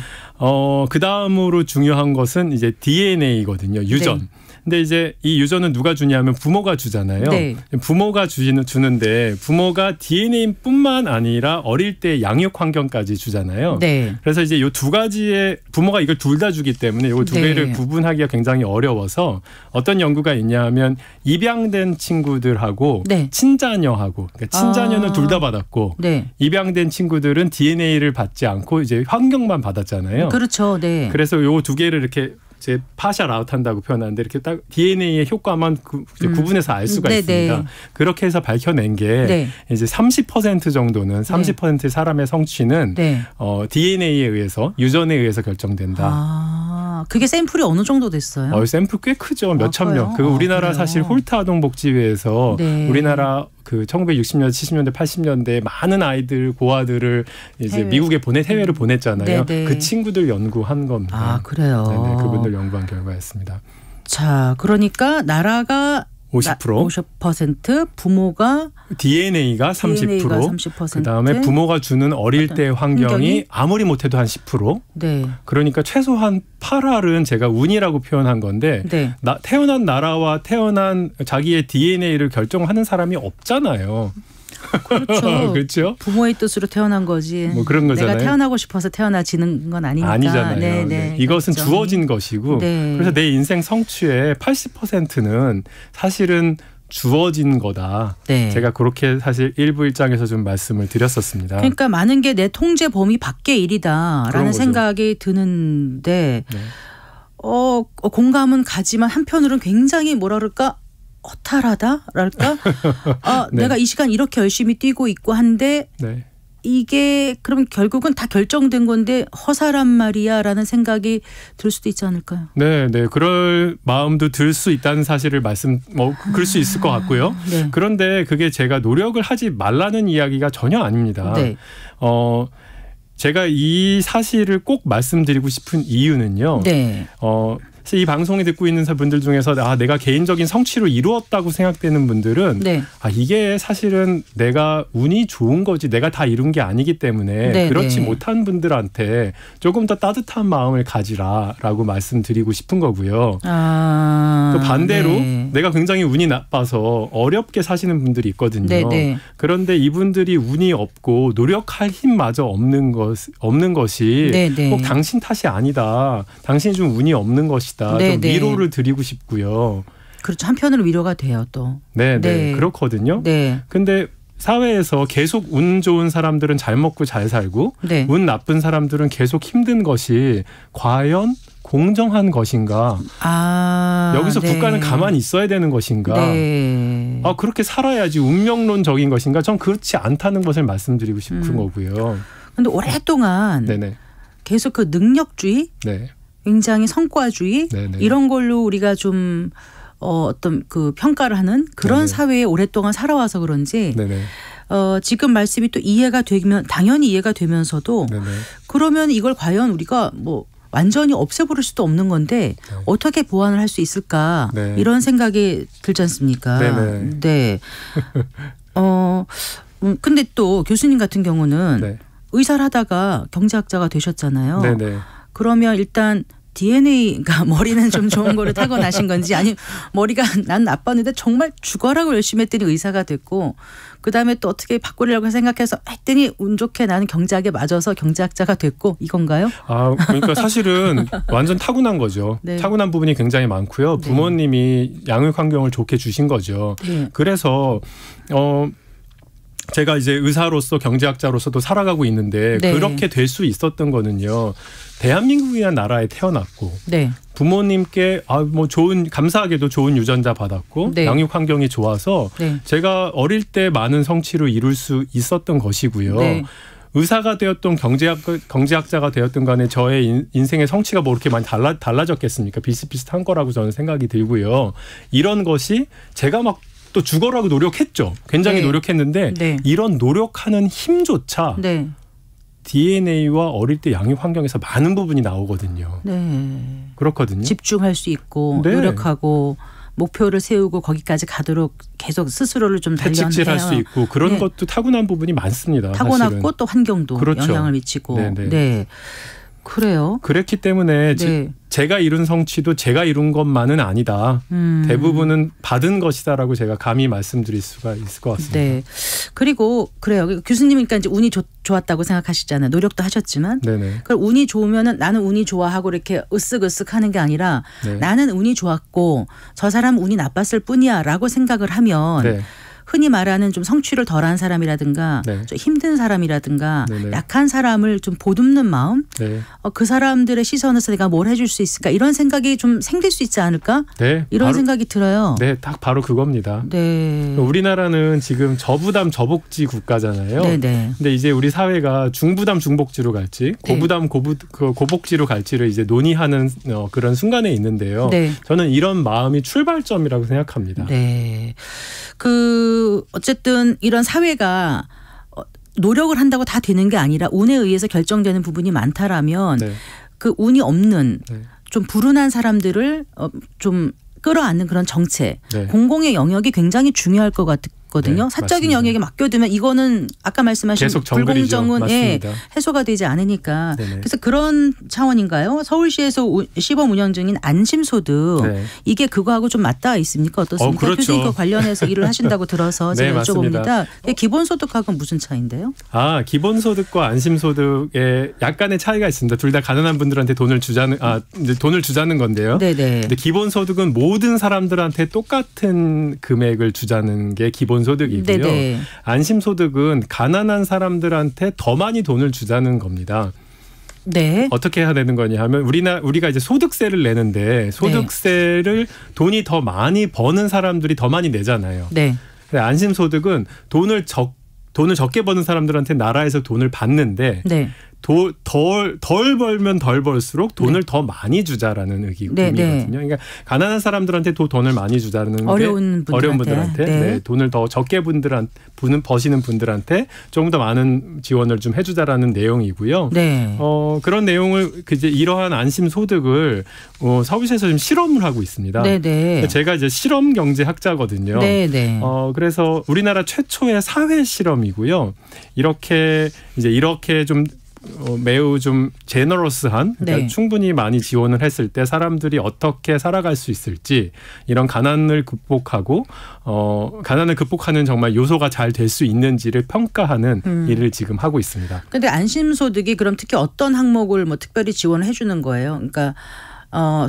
[SPEAKER 6] 그 다음으로 중요한 것은 이제 DNA거든요. 유전.
[SPEAKER 3] 네.
[SPEAKER 6] 근데 이제 이 유전은 누가 주냐면 부모가 주잖아요.
[SPEAKER 3] 네.
[SPEAKER 6] 부모가 주는데 부모가 DNA뿐만 아니라 어릴 때 양육 환경까지 주잖아요.
[SPEAKER 3] 네.
[SPEAKER 6] 그래서 이제 이 두 가지의 부모가 이걸 둘 다 주기 때문에 이 두
[SPEAKER 3] 네.
[SPEAKER 6] 개를 구분하기가 굉장히 어려워서 어떤 연구가 있냐면 입양된 친구들하고
[SPEAKER 3] 네.
[SPEAKER 6] 친자녀하고 그러니까 친자녀는 둘 다 받았고
[SPEAKER 3] 네.
[SPEAKER 6] 입양된 친구들은 DNA를 받지 않고 이제 환경만 받았잖아요.
[SPEAKER 3] 그렇죠. 네.
[SPEAKER 6] 그래서 요 두 개를 이렇게 이제 파셜 아웃한다고 표현하는데 이렇게 딱 DNA의 효과만 구분해서 알 수가
[SPEAKER 3] 네네.
[SPEAKER 6] 있습니다. 그렇게 해서 밝혀낸 게
[SPEAKER 3] 네.
[SPEAKER 6] 이제 30% 정도는 30% 사람의 성취는
[SPEAKER 3] 네.
[SPEAKER 6] DNA에 의해서 유전에 의해서 결정된다.
[SPEAKER 3] 그게 샘플이 어느 정도 됐어요?
[SPEAKER 6] 샘플 꽤 크죠. 몇천
[SPEAKER 3] 커요?
[SPEAKER 6] 명. 그 우리나라
[SPEAKER 3] 그래요?
[SPEAKER 6] 사실 홀트 아동복지회에서
[SPEAKER 3] 네.
[SPEAKER 6] 우리나라 그 1960년대, 70년대, 80년대 많은 아이들 고아들을 이제
[SPEAKER 3] 해외.
[SPEAKER 6] 미국에 해외를 보냈잖아요.
[SPEAKER 3] 네네.
[SPEAKER 6] 그 친구들 연구한 겁니다.
[SPEAKER 3] 그래요.
[SPEAKER 6] 네네, 그분들 연구한 결과였습니다.
[SPEAKER 3] 자, 그러니까 나라가 50%, 부모가
[SPEAKER 6] DNA가 30%, 그다음에 부모가 주는 어릴 때 환경이 아무리 못해도 한 10%.
[SPEAKER 3] 네.
[SPEAKER 6] 그러니까 최소한 8할은 제가 운이라고 표현한 건데
[SPEAKER 3] 네.
[SPEAKER 6] 태어난 나라와 태어난 자기의 DNA를 결정하는 사람이 없잖아요.
[SPEAKER 3] 그렇죠.
[SPEAKER 6] 그렇죠.
[SPEAKER 3] 부모의 뜻으로 태어난 거지.
[SPEAKER 6] 뭐 그런 거잖아요.
[SPEAKER 3] 내가 태어나고 싶어서 태어나지는 건 아니니까.
[SPEAKER 6] 아니잖아요.
[SPEAKER 3] 네,
[SPEAKER 6] 네. 이것은
[SPEAKER 3] 그렇죠.
[SPEAKER 6] 주어진 것이고
[SPEAKER 3] 네.
[SPEAKER 6] 그래서 내 인생 성취의 80%는 사실은 주어진 거다.
[SPEAKER 3] 네.
[SPEAKER 6] 제가 그렇게 사실 1부 1장에서 좀 말씀을 드렸었습니다.
[SPEAKER 3] 그러니까 많은 게 내 통제 범위 밖의 일이다라는 생각이 드는데
[SPEAKER 6] 네.
[SPEAKER 3] 공감은 가지만 한편으로는 굉장히 뭐라 그럴까? 허탈하다랄까?
[SPEAKER 6] 네.
[SPEAKER 3] 내가 이 시간 이렇게 열심히 뛰고 있고 한데
[SPEAKER 6] 네.
[SPEAKER 3] 이게 그럼 결국은 다 결정된 건데 허사란 말이야라는 생각이 들 수도 있지 않을까요?
[SPEAKER 6] 네, 그럴 마음도 들 수 있다는 사실을 그럴 수 있을 것 같고요.
[SPEAKER 3] 네.
[SPEAKER 6] 그런데 그게 제가 노력을 하지 말라는 이야기가 전혀 아닙니다.
[SPEAKER 3] 네.
[SPEAKER 6] 제가 이 사실을 꼭 말씀드리고 싶은 이유는요.
[SPEAKER 3] 네.
[SPEAKER 6] 이 방송을 듣고 있는 분들 중에서 내가 개인적인 성취로 이루었다고 생각되는 분들은
[SPEAKER 3] 네.
[SPEAKER 6] 이게 사실은 내가 운이 좋은 거지 내가 다 이룬 게 아니기 때문에
[SPEAKER 3] 네,
[SPEAKER 6] 그렇지
[SPEAKER 3] 네.
[SPEAKER 6] 못한 분들한테 조금 더 따뜻한 마음을 가지라라고 말씀드리고 싶은 거고요. 또 반대로
[SPEAKER 3] 네.
[SPEAKER 6] 내가 굉장히 운이 나빠서 어렵게 사시는 분들이 있거든요.
[SPEAKER 3] 네, 네.
[SPEAKER 6] 그런데 이분들이 운이 없고 노력할 힘마저 없는 것이
[SPEAKER 3] 네, 네.
[SPEAKER 6] 꼭 당신 탓이 아니다. 당신이 좀 운이 없는 것이다.
[SPEAKER 3] 네,
[SPEAKER 6] 좀
[SPEAKER 3] 네.
[SPEAKER 6] 위로를 드리고 싶고요.
[SPEAKER 3] 그렇죠. 한편으로 위로가 돼요 또.
[SPEAKER 6] 네.
[SPEAKER 3] 네.
[SPEAKER 6] 그렇거든요.
[SPEAKER 3] 네.
[SPEAKER 6] 근데 사회에서 계속 운 좋은 사람들은 잘 먹고 잘 살고
[SPEAKER 3] 네.
[SPEAKER 6] 운 나쁜 사람들은 계속 힘든 것이 과연 공정한 것인가? 여기서
[SPEAKER 3] 네.
[SPEAKER 6] 국가는 가만히 있어야 되는 것인가?
[SPEAKER 3] 네.
[SPEAKER 6] 그렇게 살아야지 운명론적인 것인가? 전 그렇지 않다는 것을 말씀드리고 싶은 거고요.
[SPEAKER 3] 그런데 오랫동안
[SPEAKER 6] 네네.
[SPEAKER 3] 계속 그 능력주의,
[SPEAKER 6] 네.
[SPEAKER 3] 굉장히 성과주의
[SPEAKER 6] 네네.
[SPEAKER 3] 이런 걸로 우리가 좀 어떤 그 평가를 하는 그런
[SPEAKER 6] 네네.
[SPEAKER 3] 사회에 오랫동안 살아와서 그런지
[SPEAKER 6] 네네.
[SPEAKER 3] 지금 말씀이 또 이해가 되면 당연히 이해가 되면서도
[SPEAKER 6] 네네.
[SPEAKER 3] 그러면 이걸 과연 우리가 뭐 완전히 없애버릴 수도 없는 건데
[SPEAKER 6] 네.
[SPEAKER 3] 어떻게 보완을 할 수 있을까
[SPEAKER 6] 네.
[SPEAKER 3] 이런 생각이 들지 않습니까?
[SPEAKER 6] 네네.
[SPEAKER 3] 네. 근데 또 교수님 같은 경우는
[SPEAKER 6] 네.
[SPEAKER 3] 의사를 하다가 경제학자가 되셨잖아요.
[SPEAKER 6] 네네.
[SPEAKER 3] 그러면 일단 DNA가 머리는 좀 좋은 거를 타고나신 건지 아니면 머리가 난 나빴는데 정말 죽어라고 열심히 했더니 의사가 됐고 그다음에 또 어떻게 바꾸려고 생각해서 했더니 운 좋게 나는 경제학에 맞아서 경제학자가 됐고 이건가요?
[SPEAKER 6] 그러니까 사실은 완전 타고난 거죠.
[SPEAKER 3] 네.
[SPEAKER 6] 타고난 부분이 굉장히 많고요. 부모님이 양육 환경을 좋게 주신 거죠.
[SPEAKER 3] 네.
[SPEAKER 6] 그래서 제가 이제 의사로서 경제학자로서도 살아가고 있는데
[SPEAKER 3] 네.
[SPEAKER 6] 그렇게 될 수 있었던 거는요. 대한민국이라는 나라에 태어났고
[SPEAKER 3] 네.
[SPEAKER 6] 부모님께 뭐 감사하게도 좋은 유전자 받았고
[SPEAKER 3] 네.
[SPEAKER 6] 양육 환경이 좋아서
[SPEAKER 3] 네.
[SPEAKER 6] 제가 어릴 때 많은 성취를 이룰 수 있었던 것이고요.
[SPEAKER 3] 네.
[SPEAKER 6] 의사가 되었던 경제학자가 되었던 간에 저의 인생의 성취가 뭐 그렇게 많이 달라졌겠습니까? 비슷비슷한 거라고 저는 생각이 들고요. 이런 것이 제가 막 또 죽어라고 노력했죠. 굉장히
[SPEAKER 3] 네.
[SPEAKER 6] 노력했는데
[SPEAKER 3] 네.
[SPEAKER 6] 이런 노력하는 힘조차
[SPEAKER 3] 네.
[SPEAKER 6] DNA와 어릴 때 양육 환경에서 많은 부분이 나오거든요.
[SPEAKER 3] 네.
[SPEAKER 6] 그렇거든요.
[SPEAKER 3] 집중할 수 있고
[SPEAKER 6] 네.
[SPEAKER 3] 노력하고 목표를 세우고 거기까지 가도록 계속 스스로를 좀
[SPEAKER 6] 채찍질할 수 있고 그런
[SPEAKER 3] 네.
[SPEAKER 6] 것도 타고난 부분이 많습니다.
[SPEAKER 3] 타고났고
[SPEAKER 6] 사실은.
[SPEAKER 3] 또 환경도
[SPEAKER 6] 그렇죠.
[SPEAKER 3] 영향을 미치고.
[SPEAKER 6] 네네.
[SPEAKER 3] 네. 그래요.
[SPEAKER 6] 그랬기 때문에
[SPEAKER 3] 네.
[SPEAKER 6] 제가 이룬 성취도 제가 이룬 것만은 아니다. 대부분은 받은 것이다라고 제가 감히 말씀드릴 수가 있을 것 같습니다.
[SPEAKER 3] 네. 그리고 그래요. 교수님이니까 이제 운이 좋았다고 생각하시잖아요. 노력도 하셨지만.
[SPEAKER 6] 네네.
[SPEAKER 3] 그럼 운이 좋으면은 나는 운이 좋아하고 이렇게 으쓱으쓱 하는 게 아니라
[SPEAKER 6] 네.
[SPEAKER 3] 나는 운이 좋았고 저 사람은 운이 나빴을 뿐이야라고 생각을 하면
[SPEAKER 6] 네.
[SPEAKER 3] 흔히 말하는 좀 성취를 덜한 사람이라든가
[SPEAKER 6] 네.
[SPEAKER 3] 좀 힘든 사람이라든가
[SPEAKER 6] 네네.
[SPEAKER 3] 약한 사람을 좀 보듬는 마음
[SPEAKER 6] 네.
[SPEAKER 3] 그 사람들의 시선에서 내가 뭘 해줄 수 있을까 이런 생각이 좀 생길 수 있지 않을까
[SPEAKER 6] 네.
[SPEAKER 3] 이런 생각이 들어요.
[SPEAKER 6] 네, 딱 바로 그겁니다.
[SPEAKER 3] 네.
[SPEAKER 6] 우리나라는 지금 저부담 저복지 국가잖아요.
[SPEAKER 3] 네네.
[SPEAKER 6] 근데 이제 우리 사회가 중부담 중복지로 갈지 고부담 고복지로 갈지를 이제 논의하는 그런 순간에 있는데요.
[SPEAKER 3] 네.
[SPEAKER 6] 저는 이런 마음이 출발점이라고 생각합니다.
[SPEAKER 3] 네. 어쨌든 이런 사회가 노력을 한다고 다 되는 게 아니라 운에 의해서 결정되는 부분이 많다라면
[SPEAKER 6] 네.
[SPEAKER 3] 그 운이 없는
[SPEAKER 6] 네.
[SPEAKER 3] 좀 불운한 사람들을 좀 끌어안는 그런 정책,
[SPEAKER 6] 네.
[SPEAKER 3] 공공의 영역이 굉장히 중요할 것 같거든요.
[SPEAKER 6] 네,
[SPEAKER 3] 사적인
[SPEAKER 6] 맞습니다.
[SPEAKER 3] 영역에 맡겨두면 이거는 아까 말씀하신
[SPEAKER 6] 계속 정글이죠.
[SPEAKER 3] 불공정은
[SPEAKER 6] 맞습니다.
[SPEAKER 3] 해소가 되지 않으니까.
[SPEAKER 6] 네네.
[SPEAKER 3] 그래서 그런 차원인가요? 서울시에서 시범 운영 중인 안심소득
[SPEAKER 6] 네.
[SPEAKER 3] 이게 그거하고 좀 맞닿아 있습니까? 어떻습니까?
[SPEAKER 6] 그렇죠.
[SPEAKER 3] 교수님 그 관련해서 일을 하신다고 들어서
[SPEAKER 6] 네,
[SPEAKER 3] 제가
[SPEAKER 6] 맞습니다.
[SPEAKER 3] 여쭤봅니다. 기본소득하고는 무슨 차이인데요?
[SPEAKER 6] 기본소득과 안심소득에 약간의 차이가 있습니다. 둘 다 가난한 분들한테 돈을 주자는 건데요.
[SPEAKER 3] 네네.
[SPEAKER 6] 근데 기본소득은 모든 사람들한테 똑같은 금액을 주자는 게 기본소득이고요.
[SPEAKER 3] 네네.
[SPEAKER 6] 안심소득은 가난한 사람들한테 더 많이 돈을 주자는 겁니다.
[SPEAKER 3] 네.
[SPEAKER 6] 어떻게 해야 되는 거냐 하면 우리가 이제 소득세를 내는데 소득세를 돈이 더 많이 버는 사람들이 더 많이 내잖아요.
[SPEAKER 3] 네.
[SPEAKER 6] 근데 안심소득은 돈을 적게 버는 사람들한테 나라에서 돈을 받는데
[SPEAKER 3] 네.
[SPEAKER 6] 덜 벌면 덜 벌수록 돈을 더 많이 주자라는 의미거든요. 그러니까 가난한 사람들한테 돈을 많이 주자는
[SPEAKER 3] 어려운
[SPEAKER 6] 분들한테 네, 돈을 더 적게 버시는 분들한테 조금 더 많은 지원을 좀 해주자라는 내용이고요.
[SPEAKER 3] 네.
[SPEAKER 6] 그런 내용을 이제 이러한 안심 소득을 서울시에서 지금 실험을 하고 있습니다.
[SPEAKER 3] 네네.
[SPEAKER 6] 제가 이제 실험 경제학자거든요.
[SPEAKER 3] 네네.
[SPEAKER 6] 그래서 우리나라 최초의 사회 실험이고요. 이렇게 좀 매우 좀 제너러스한 그러니까
[SPEAKER 3] 네.
[SPEAKER 6] 충분히 많이 지원을 했을 때 사람들이 어떻게 살아갈 수 있을지 이런 가난을 극복하는 정말 요소가 잘 될 수 있는지를 평가하는 일을 지금 하고 있습니다.
[SPEAKER 3] 그런데 안심소득이 그럼 특히 어떤 항목을 특별히 지원을 해주는 거예요? 그러니까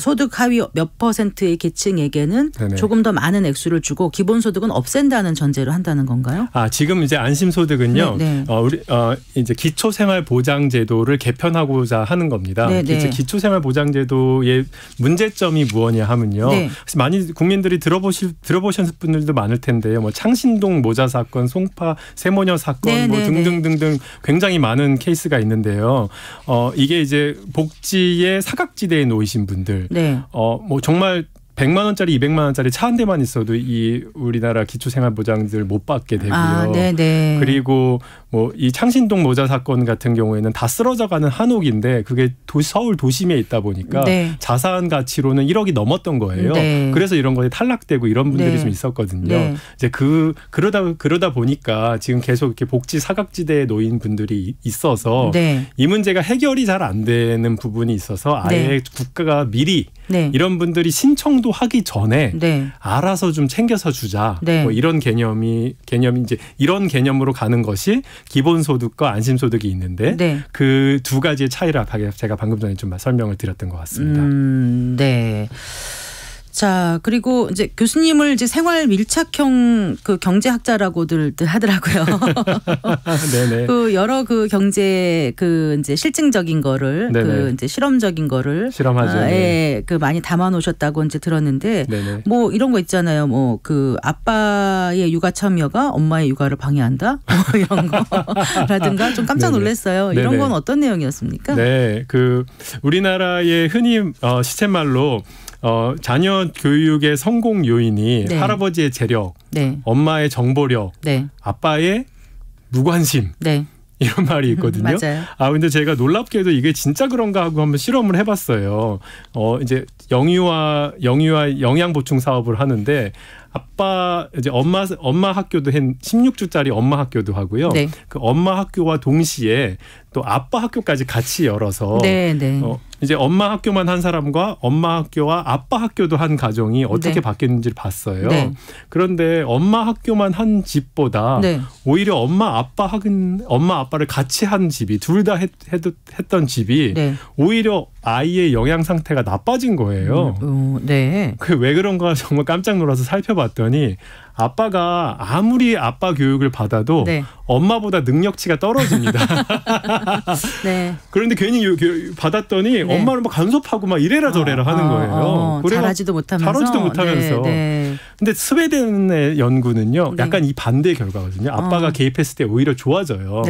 [SPEAKER 3] 소득 하위 몇 %의 계층에게는 네네. 조금 더 많은 액수를 주고 기본소득은 없앤다는 전제로 한다는 건가요?
[SPEAKER 6] 지금 이제 안심소득은요. 우리 이제 기초생활보장제도를 개편하고자 하는 겁니다. 기초생활보장제도의 문제점이 무엇이냐 하면요. 많이 국민들이 들어보신 분들도 많을 텐데요. 뭐 창신동 모자 사건, 송파 세모녀 사건 뭐 등등등등 굉장히 많은 케이스가 있는데요. 이게 이제 복지의 사각지대에 놓이신 분들, 뭐 정말 100만 원짜리, 200만 원짜리 차 한 대만 있어도 이 우리나라 기초생활보장들 못 받게 되고요. 그리고 뭐 이 창신동 모자 사건 같은 경우에는 다 쓰러져가는 한옥인데 그게 서울 도심에 있다 보니까 자산 가치로는 1억이 넘었던 거예요. 그래서 이런 거에 탈락되고 이런 분들이 좀 있었거든요. 이제 그러다 보니까 지금 계속 이렇게 복지 사각지대에 놓인 분들이 있어서 이 문제가 해결이 잘 안 되는 부분이 있어서 아예 국가가 미리 이런 분들이 신청도 하기 전에 알아서 좀 챙겨서 주자. 뭐 이런 개념이 이제 이런 개념으로 가는 것이 기본소득과 안심소득이 있는데 그 두 가지의 차이를 제가 방금 전에 좀 설명을 드렸던 것 같습니다.
[SPEAKER 3] 네. 자, 그리고 이제 교수님을 이제 생활 밀착형 그 경제학자라고들 하더라고요.
[SPEAKER 6] 네네.
[SPEAKER 3] 그 여러 그 경제 그 이제 실증적인 거를 그 이제 실험적인 거를
[SPEAKER 6] 실험하죠.
[SPEAKER 3] 그 많이 담아 놓으셨다고 이제 들었는데 뭐 이런 거 있잖아요. 뭐 그 아빠의 육아 참여가 엄마의 육아를 방해한다. 뭐 이런 거라든가 좀 깜짝 놀랐어요. 이런 건 어떤 내용이었습니까?
[SPEAKER 6] 네, 그 우리나라의 흔히 시쳇말로 자녀 교육의 성공 요인이 할아버지의 재력, 엄마의 정보력, 아빠의 무관심. 이런 말이 있거든요.
[SPEAKER 3] 맞아요.
[SPEAKER 6] 근데 제가 놀랍게도 이게 진짜 그런가 하고 한번 실험을 해봤어요. 이제 영유아 영양 보충 사업을 하는데 아빠 이제 엄마 학교도 16주짜리 엄마 학교도 하고요. 그 엄마 학교와 동시에 또 아빠 학교까지 같이 열어서 이제 엄마 학교만 한 사람과 엄마 학교와 아빠 학교도 한 가정이 어떻게 바뀌었는지를 봤어요. 그런데 엄마 학교만 한 집보다 오히려 엄마 아빠를 같이 한 집이 둘 다 했던 집이 오히려 아이의 영양 상태가 나빠진 거예요. 그 왜 그런가 정말 깜짝 놀라서 살펴봤더니 아빠가 아무리 아빠 교육을 받아도 엄마보다 능력치가 떨어집니다. 그런데 괜히 받았더니 엄마를 막 간섭하고 막 이래라 저래라 하는 거예요.
[SPEAKER 3] 잘하지도 못하면서.
[SPEAKER 6] 근데 스웨덴의 연구는요. 약간 이 반대 결과거든요. 아빠가 개입했을 때 오히려 좋아져요.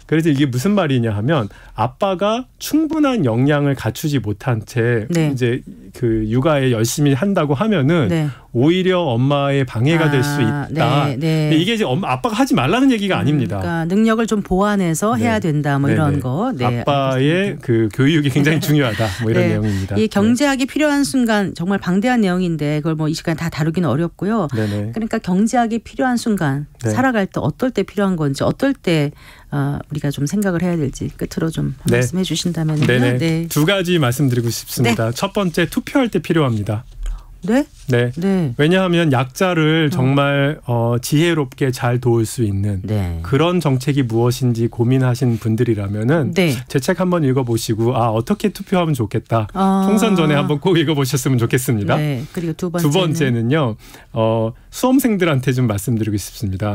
[SPEAKER 6] 그래서 이게 무슨 말이냐 하면 아빠가 충분한 영양을 갖추지 못한 채 이제 그 육아에 열심히 한다고 하면은 오히려 엄마의 방해가 될 수 있다. 근데 이게 이제 아빠가 하지 말라는 얘기가 아닙니다.
[SPEAKER 3] 그러니까 능력을 좀 보완해서 해야 된다. 뭐 이런 거.
[SPEAKER 6] 아빠의 그 교육이 굉장히 중요하다. 뭐 이런 내용입니다.
[SPEAKER 3] 이 경제학이 필요한 순간 정말 방대한 내용인데 그걸 뭐 이 시간 다 다루기는 어렵고요. 그러니까 경제학이 필요한 순간 살아갈 때 어떨 때 필요한 건지 어떨 때 우리가 좀 생각을 해야 될지 끝으로 좀 말씀해 주신다면요.
[SPEAKER 6] 두 가지 말씀드리고 싶습니다. 첫 번째 투표할 때 필요합니다. 왜냐하면 약자를 정말 지혜롭게 잘 도울 수 있는 그런 정책이 무엇인지 고민하신 분들이라면은 제 책 한번 읽어보시고 어떻게 투표하면 좋겠다. 총선 전에 한번 꼭 읽어보셨으면 좋겠습니다.
[SPEAKER 3] 그리고 두
[SPEAKER 6] 번째는요. 수험생들한테 좀 말씀드리고 싶습니다.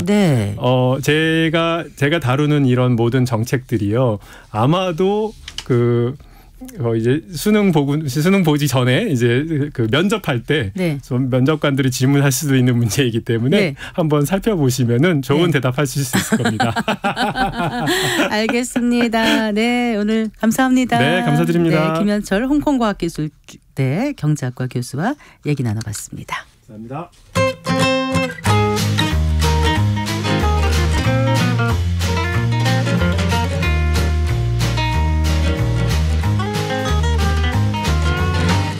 [SPEAKER 6] 제가 다루는 이런 모든 정책들이요. 아마도 이제 수능 보지 전에 이제 그 면접할 때 좀 면접관들이 질문할 수도 있는 문제이기 때문에 한번 살펴보시면은 좋은 대답하실 수 있을 겁니다.
[SPEAKER 3] 알겠습니다. 오늘 감사합니다.
[SPEAKER 6] 감사드립니다.
[SPEAKER 3] 김현철 홍콩과학기술대 경제학과 교수와 얘기 나눠봤습니다.
[SPEAKER 6] 감사합니다.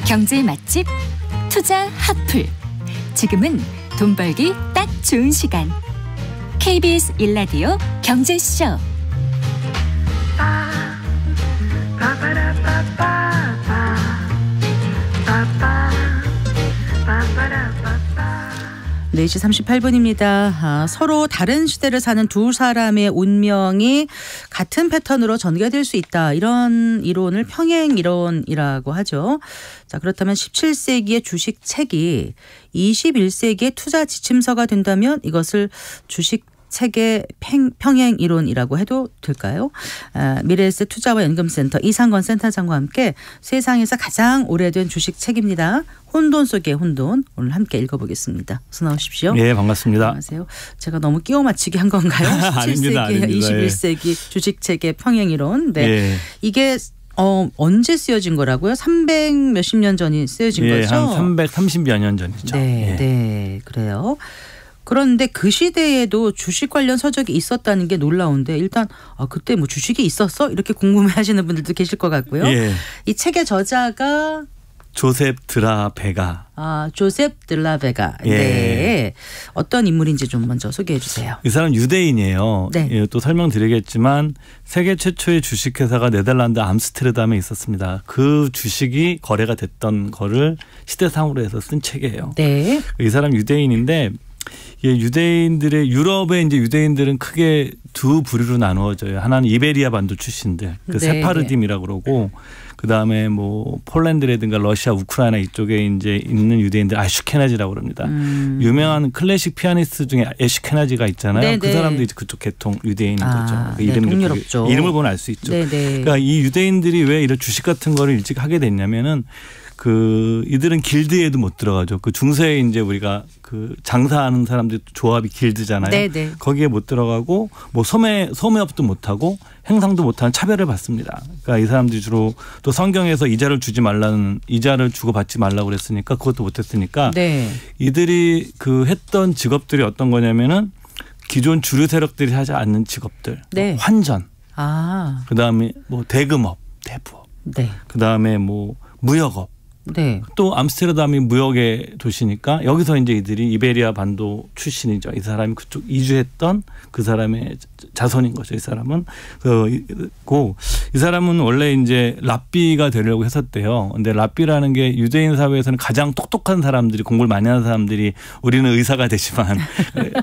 [SPEAKER 2] 경제 맛집 투자 핫플. 지금은 돈 벌기 딱 좋은 시간. KBS 1라디오 경제쇼.
[SPEAKER 3] 4시 38분입니다. 서로 다른 시대를 사는 두 사람의 운명이 같은 패턴으로 전개될 수 있다. 이런 이론을 평행 이론이라고 하죠. 자, 그렇다면 17세기의 주식 책이 21세기의 투자 지침서가 된다면 이것을 주식 책의 평행 이론이라고 해도 될까요? 미래에셋 투자와 연금센터 이상건 센터장과 함께 세상에서 가장 오래된 주식 책입니다. 혼돈 속의 혼돈, 오늘 함께 읽어보겠습니다. 어서 나오십시오.
[SPEAKER 7] 네, 반갑습니다.
[SPEAKER 3] 안녕하세요. 제가 너무 끼워 맞추기 한 건가요? 17세기, 21세기 주식 책의 평행 이론. 네, 예. 이게 언제 쓰여진 거라고요? 300 몇십 년 전이 쓰여진 거죠?
[SPEAKER 7] 한 330여 년 전이죠.
[SPEAKER 3] 네, 네, 그래요. 그런데 그 시대에도 주식 관련 서적이 있었다는 게 놀라운데 일단 그때 뭐 주식이 있었어? 이렇게 궁금해하시는 분들도 계실 것 같고요.
[SPEAKER 7] 예.
[SPEAKER 3] 이 책의 저자가
[SPEAKER 7] 조셉 드라베가.
[SPEAKER 3] 조셉 드라베가.
[SPEAKER 7] 예.
[SPEAKER 3] 네. 어떤 인물인지 좀 먼저 소개해 주세요.
[SPEAKER 7] 이 사람 유대인이에요.
[SPEAKER 3] 네.
[SPEAKER 7] 예, 또 설명드리겠지만 세계 최초의 주식회사가 네덜란드 암스테르담에 있었습니다. 그 주식이 거래가 됐던 거를 시대상으로 해서 쓴 책이에요.
[SPEAKER 3] 네.
[SPEAKER 7] 이 사람 유대인인데 유대인들의 유럽의 이제 유대인들은 크게 두 부류로 나누어져요. 하나는 이베리아 반도 출신들, 그 세파르딤이라고 그러고, 그 다음에 뭐 폴란드라든가 러시아, 우크라이나 이쪽에 이제 있는 유대인들 아슈케나지라고 그럽니다. 유명한 클래식 피아니스트 중에 에슈케나지가 있잖아요.
[SPEAKER 3] 네네.
[SPEAKER 7] 그 사람도 이제 그쪽 계통 유대인인 거죠. 그
[SPEAKER 3] 동유럽죠.
[SPEAKER 7] 이름을 보면 알 수 있죠.
[SPEAKER 3] 네네.
[SPEAKER 7] 그러니까 이 유대인들이 왜 이런 주식 같은 거를 일찍 하게 됐냐면은. 이들은 길드에도 못 들어가죠. 그 중세에 이제 우리가 그 장사하는 사람들 조합이 길드잖아요.
[SPEAKER 3] 네네.
[SPEAKER 7] 거기에 못 들어가고 뭐 소매업도 못 하고 행상도 못 하는 차별을 받습니다. 그러니까 이 사람들이 주로 또 성경에서 이자를 주고 받지 말라고 그랬으니까 그것도 못 했으니까
[SPEAKER 3] 네.
[SPEAKER 7] 이들이 했던 직업들이 어떤 거냐면은 기존 주류 세력들이 하지 않는 직업들.
[SPEAKER 3] 네.
[SPEAKER 7] 환전. 그다음에 뭐 대금업, 대부업.
[SPEAKER 3] 네.
[SPEAKER 7] 그다음에 뭐 무역업.
[SPEAKER 3] 네.
[SPEAKER 7] 또 암스테르담이 무역의 도시니까 여기서 이제 이들이 이베리아 반도 출신이죠. 이 사람이 그쪽 이주했던 그 사람의 자손인 거죠. 이 사람은 이 사람은 원래 이제 랍비가 되려고 했었대요. 근데 랍비라는 게 유대인 사회에서는 가장 똑똑한 사람들이 공부를 많이 하는 사람들이 우리는 의사가 되지만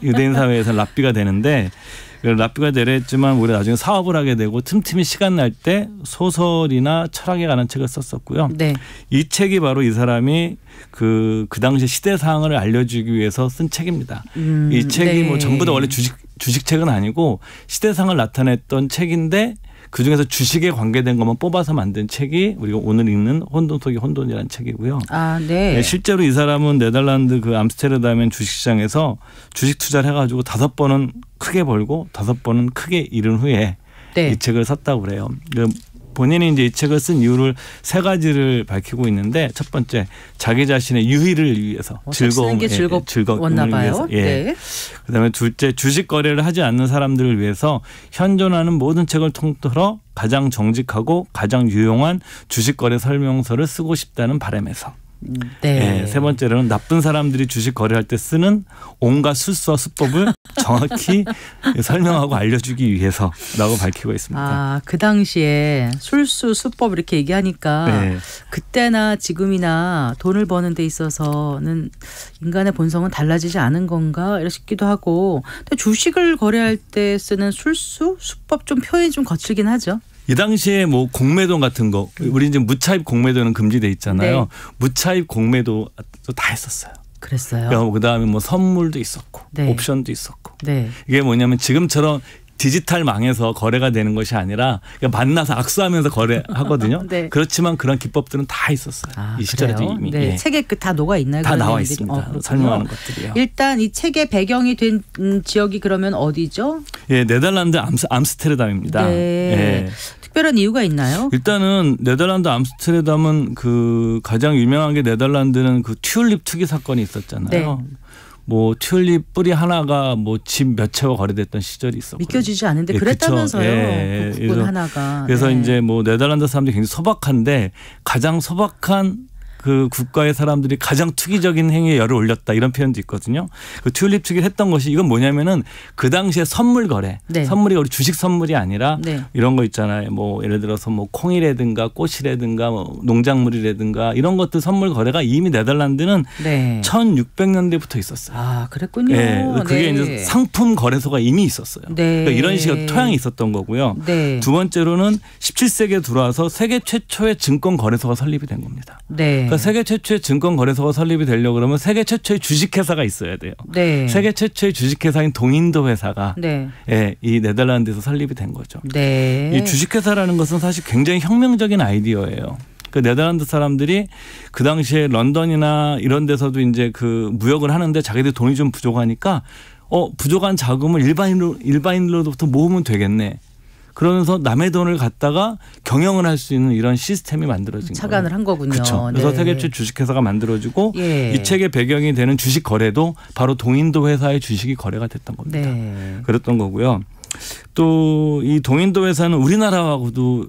[SPEAKER 7] 유대인 사회에서는 랍비가 되는데. 랍비가 되랬지만 우리 나중에 사업을 하게 되고 틈틈이 시간 날 때 소설이나 철학에 관한 책을 썼었고요.
[SPEAKER 3] 네.
[SPEAKER 7] 이 책이 바로 이 사람이 그 당시 시대 상황을 알려주기 위해서 쓴 책입니다. 이 책이 뭐 전부 다 원래 주식책은 아니고 시대 상황을 나타냈던 책인데 그중에서 주식에 관계된 것만 뽑아서 만든 책이 우리가 오늘 읽는 혼돈 속의 혼돈이라는 책이고요.
[SPEAKER 3] 네.
[SPEAKER 7] 실제로 이 사람은 네덜란드 암스테르담의 주식시장에서 주식 투자를 해가지고 5번은 크게 벌고 5번은 크게 잃은 후에 이 책을 썼다고 그래요. 본인이 이제 이 책을 쓴 이유를 3가지를 밝히고 있는데 첫 번째 자기 자신의 유희를 위해서
[SPEAKER 3] 쓰는 게 즐거웠나 봐요. 네.
[SPEAKER 7] 그다음에 둘째 주식 거래를 하지 않는 사람들을 위해서 현존하는 모든 책을 통틀어 가장 정직하고 가장 유용한 주식 거래 설명서를 쓰고 싶다는 바람에서. 네. 세 번째로는 나쁜 사람들이 주식 거래할 때 쓰는 온갖 술수와 수법을 정확히 설명하고 알려주기 위해서라고 밝히고 있습니다.
[SPEAKER 3] 그 당시에 술수 수법 이렇게 얘기하니까 그때나 지금이나 돈을 버는 데 있어서는 인간의 본성은 달라지지 않은 건가 싶기도 하고 근데 주식을 거래할 때 쓰는 술수 수법 좀 표현이 좀 거칠긴 하죠.
[SPEAKER 7] 이 당시에 뭐 공매도 같은 거 우리 이제 무차입 공매도는 금지돼 있잖아요. 네. 무차입 공매도 다 했었어요.
[SPEAKER 3] 그랬어요.
[SPEAKER 7] 그다음에 뭐 선물도 있었고 옵션도 있었고. 이게 뭐냐면 지금처럼 디지털망에서 거래가 되는 것이 아니라 만나서 악수하면서 거래하거든요. 그렇지만 그런 기법들은 다 있었어요. 이 시절에도 이미.
[SPEAKER 3] 책에 다 녹아 있나요?
[SPEAKER 7] 다 나와 있습니다. 설명하는 것들이요.
[SPEAKER 3] 일단 이 책의 배경이 된 지역이 그러면 어디죠?
[SPEAKER 7] 네덜란드 암스테르담입니다.
[SPEAKER 3] 특별한 이유가 있나요?
[SPEAKER 7] 일단은 네덜란드 암스테르담은 가장 유명한 게 네덜란드는 튤립 투기 사건이 있었잖아요. 뭐 튤립 뿌리 하나가 뭐 집 몇 채와 거래됐던 시절이 있었고
[SPEAKER 3] 믿겨지지 않는데 그랬다면서요. 국군 하나가.
[SPEAKER 7] 그래서 이제 뭐 네덜란드 사람들이 굉장히 소박한데 가장 소박한 그 국가의 사람들이 가장 투기적인 행위에 열을 올렸다 이런 표현도 있거든요. 그 튤립 투기를 했던 것이 이건 뭐냐면은 그 당시에 선물 거래,
[SPEAKER 3] 네.
[SPEAKER 7] 선물이 우리 주식 선물이 아니라
[SPEAKER 3] 네.
[SPEAKER 7] 이런 거 있잖아요. 뭐 예를 들어서 뭐 콩이라든가 꽃이라든가 뭐 농작물이라든가 이런 것들 선물 거래가 이미 네덜란드는
[SPEAKER 3] 네.
[SPEAKER 7] 1600년대부터 있었어요.
[SPEAKER 3] 아, 그랬군요.
[SPEAKER 7] 네. 그게
[SPEAKER 3] 네.
[SPEAKER 7] 이제 상품 거래소가 이미 있었어요.
[SPEAKER 3] 네.
[SPEAKER 7] 그러니까 이런 식의 토양이 있었던 거고요.
[SPEAKER 3] 네.
[SPEAKER 7] 두 번째로는 17세기에 들어와서 세계 최초의 증권 거래소가 설립이 된 겁니다.
[SPEAKER 3] 네.
[SPEAKER 7] 그러니까 세계 최초의 증권 거래소가 설립이 되려고 그러면 세계 최초의 주식회사가 있어야 돼요.
[SPEAKER 3] 네.
[SPEAKER 7] 세계 최초의 주식회사인 동인도 회사가
[SPEAKER 3] 네.
[SPEAKER 7] 예, 이 네덜란드에서 설립이 된 거죠.
[SPEAKER 3] 네.
[SPEAKER 7] 이 주식회사라는 것은 사실 굉장히 혁명적인 아이디어예요. 그 네덜란드 사람들이 그 당시에 런던이나 이런 데서도 이제 그 무역을 하는데 자기들 돈이 좀 부족하니까 부족한 자금을 일반인으로부터 모으면 되겠네. 그러면서 남의 돈을 갖다가 경영을 할 수 있는 이런 시스템이 만들어진 거예요.
[SPEAKER 3] 착안을 한 거군요.
[SPEAKER 7] 그렇죠. 그래서
[SPEAKER 3] 네.
[SPEAKER 7] 세계 최초 주식회사가 만들어지고
[SPEAKER 3] 예.
[SPEAKER 7] 이 책의 배경이 되는 주식 거래도 바로 동인도 회사의 주식이 거래가 됐던 겁니다.
[SPEAKER 3] 네.
[SPEAKER 7] 그랬던 거고요. 또 이 동인도 회사는 우리나라하고도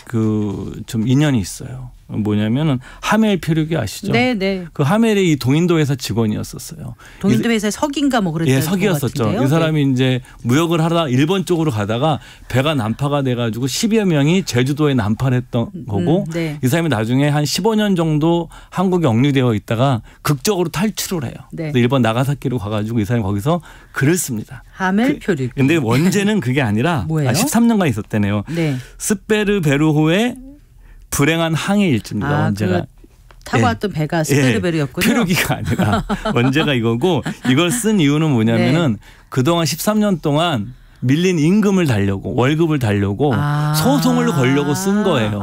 [SPEAKER 7] 그 좀 인연이 있어요. 뭐냐면은 하멜 표류기 아시죠?
[SPEAKER 3] 네, 네.
[SPEAKER 7] 그 하멜이 이 동인도 회사 직원이었었어요.
[SPEAKER 3] 동인도 회사의 석인가 뭐 그랬던
[SPEAKER 7] 예, 석이었었죠. 이 사람이 이제 무역을 하다 일본 쪽으로 가다가 배가 난파가 돼가지고 10여 명이 제주도에 난파했던 거고
[SPEAKER 3] 네.
[SPEAKER 7] 이 사람이 나중에 한 15년 정도 한국에 억류되어 있다가 극적으로 탈출을 해요.
[SPEAKER 3] 네.
[SPEAKER 7] 그래서 일본 나가사키로 가가지고 이 사람이 거기서 글을 씁니다.
[SPEAKER 3] 하멜 표류기.
[SPEAKER 7] 근데 원제는 그게 아니라
[SPEAKER 3] 뭐예요?
[SPEAKER 7] 13년간 있었대네요.
[SPEAKER 3] 네.
[SPEAKER 7] 스페르베르호의 불행한 항해 일지입니다. 원제가.
[SPEAKER 3] 타고 왔던 배가 스페르베르였군요.
[SPEAKER 7] 표류기가 아니라 원제가 이거고 이걸 쓴 이유는 뭐냐면은 그동안 13년 동안 밀린 임금을 달려고 월급을 달려고 소송을 걸려고 쓴 거예요.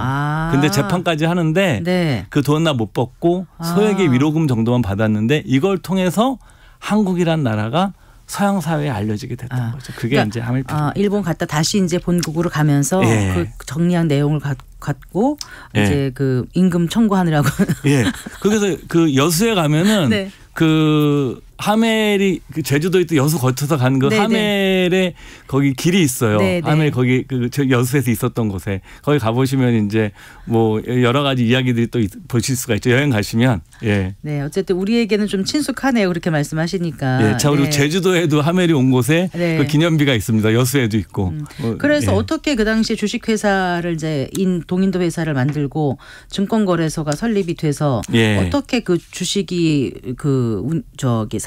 [SPEAKER 7] 근데 재판까지 하는데
[SPEAKER 3] 네.
[SPEAKER 7] 그 돈 나 못 받고 소액의 위로금 정도만 받았는데 이걸 통해서 한국이란 나라가 서양 사회에 알려지게 됐던 거죠. 그게
[SPEAKER 3] 그러니까,
[SPEAKER 7] 이제 하멜 표류기.
[SPEAKER 3] 일본 갔다 다시 이제 본국으로 가면서
[SPEAKER 7] 예.
[SPEAKER 3] 그 정리한 내용을 갖고
[SPEAKER 7] 예.
[SPEAKER 3] 이제 그 임금 청구하느라고.
[SPEAKER 7] 예. 그래서 그 여수에 가면은
[SPEAKER 3] 네.
[SPEAKER 7] 그 하멜이 그 제주도에 또 여수 거쳐서 가는 그
[SPEAKER 3] 네네.
[SPEAKER 7] 하멜에 거기 길이 있어요.
[SPEAKER 3] 네네.
[SPEAKER 7] 하멜 거기 그 여수에서 있었던 곳에 거기 가보시면 이제 뭐 여러 가지 이야기들이 또 보실 수가 있죠. 여행 가시면. 예.
[SPEAKER 3] 네, 어쨌든 우리에게는 좀 친숙하네요. 그렇게 말씀하시니까.
[SPEAKER 7] 예. 자, 그리고
[SPEAKER 3] 네.
[SPEAKER 7] 제주도에도 하멜이 온 곳에
[SPEAKER 3] 네.
[SPEAKER 7] 그 기념비가 있습니다. 여수에도 있고.
[SPEAKER 3] 그래서
[SPEAKER 7] 예.
[SPEAKER 3] 어떻게 그 당시에 주식회사를 이제 동인도 회사를 만들고 증권거래소가 설립이 돼서
[SPEAKER 7] 예.
[SPEAKER 3] 어떻게 그 주식이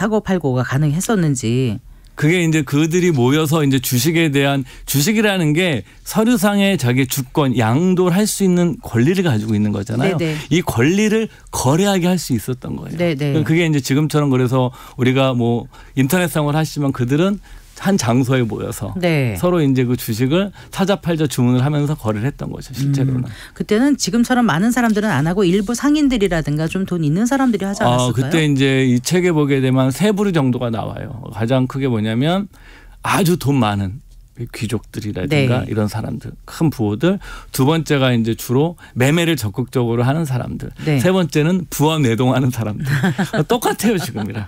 [SPEAKER 3] 사고 팔고가 가능했었는지.
[SPEAKER 7] 그게 이제 그들이 모여서 이제 주식에 대한 주식이라는 게 서류상의 자기 주권 양도를 할 수 있는 권리를 가지고 있는 거잖아요.
[SPEAKER 3] 네네.
[SPEAKER 7] 이 권리를 거래하게 할 수 있었던 거예요.
[SPEAKER 3] 네네.
[SPEAKER 7] 그게 이제 지금처럼 그래서 우리가 뭐 인터넷상으로 하시면 그들은 한 장소에 모여서
[SPEAKER 3] 네.
[SPEAKER 7] 서로 이제 그 주식을 사자 팔자 주문을 하면서 거래를 했던 거죠. 실제로는.
[SPEAKER 3] 그때는 지금처럼 많은 사람들은 안 하고 일부 상인들이라든가 좀 돈 있는 사람들이 하지 않았을까요?
[SPEAKER 7] 그때 이제 이 책에 보게 되면 세 부류 정도가 나와요. 가장 크게 뭐냐면 아주 돈 많은 귀족들이라든가
[SPEAKER 3] 네.
[SPEAKER 7] 이런 사람들, 큰 부호들. 두 번째가 이제 주로 매매를 적극적으로 하는 사람들.
[SPEAKER 3] 네.
[SPEAKER 7] 세 번째는 부와 매동하는 사람들. 똑같아요 지금이랑.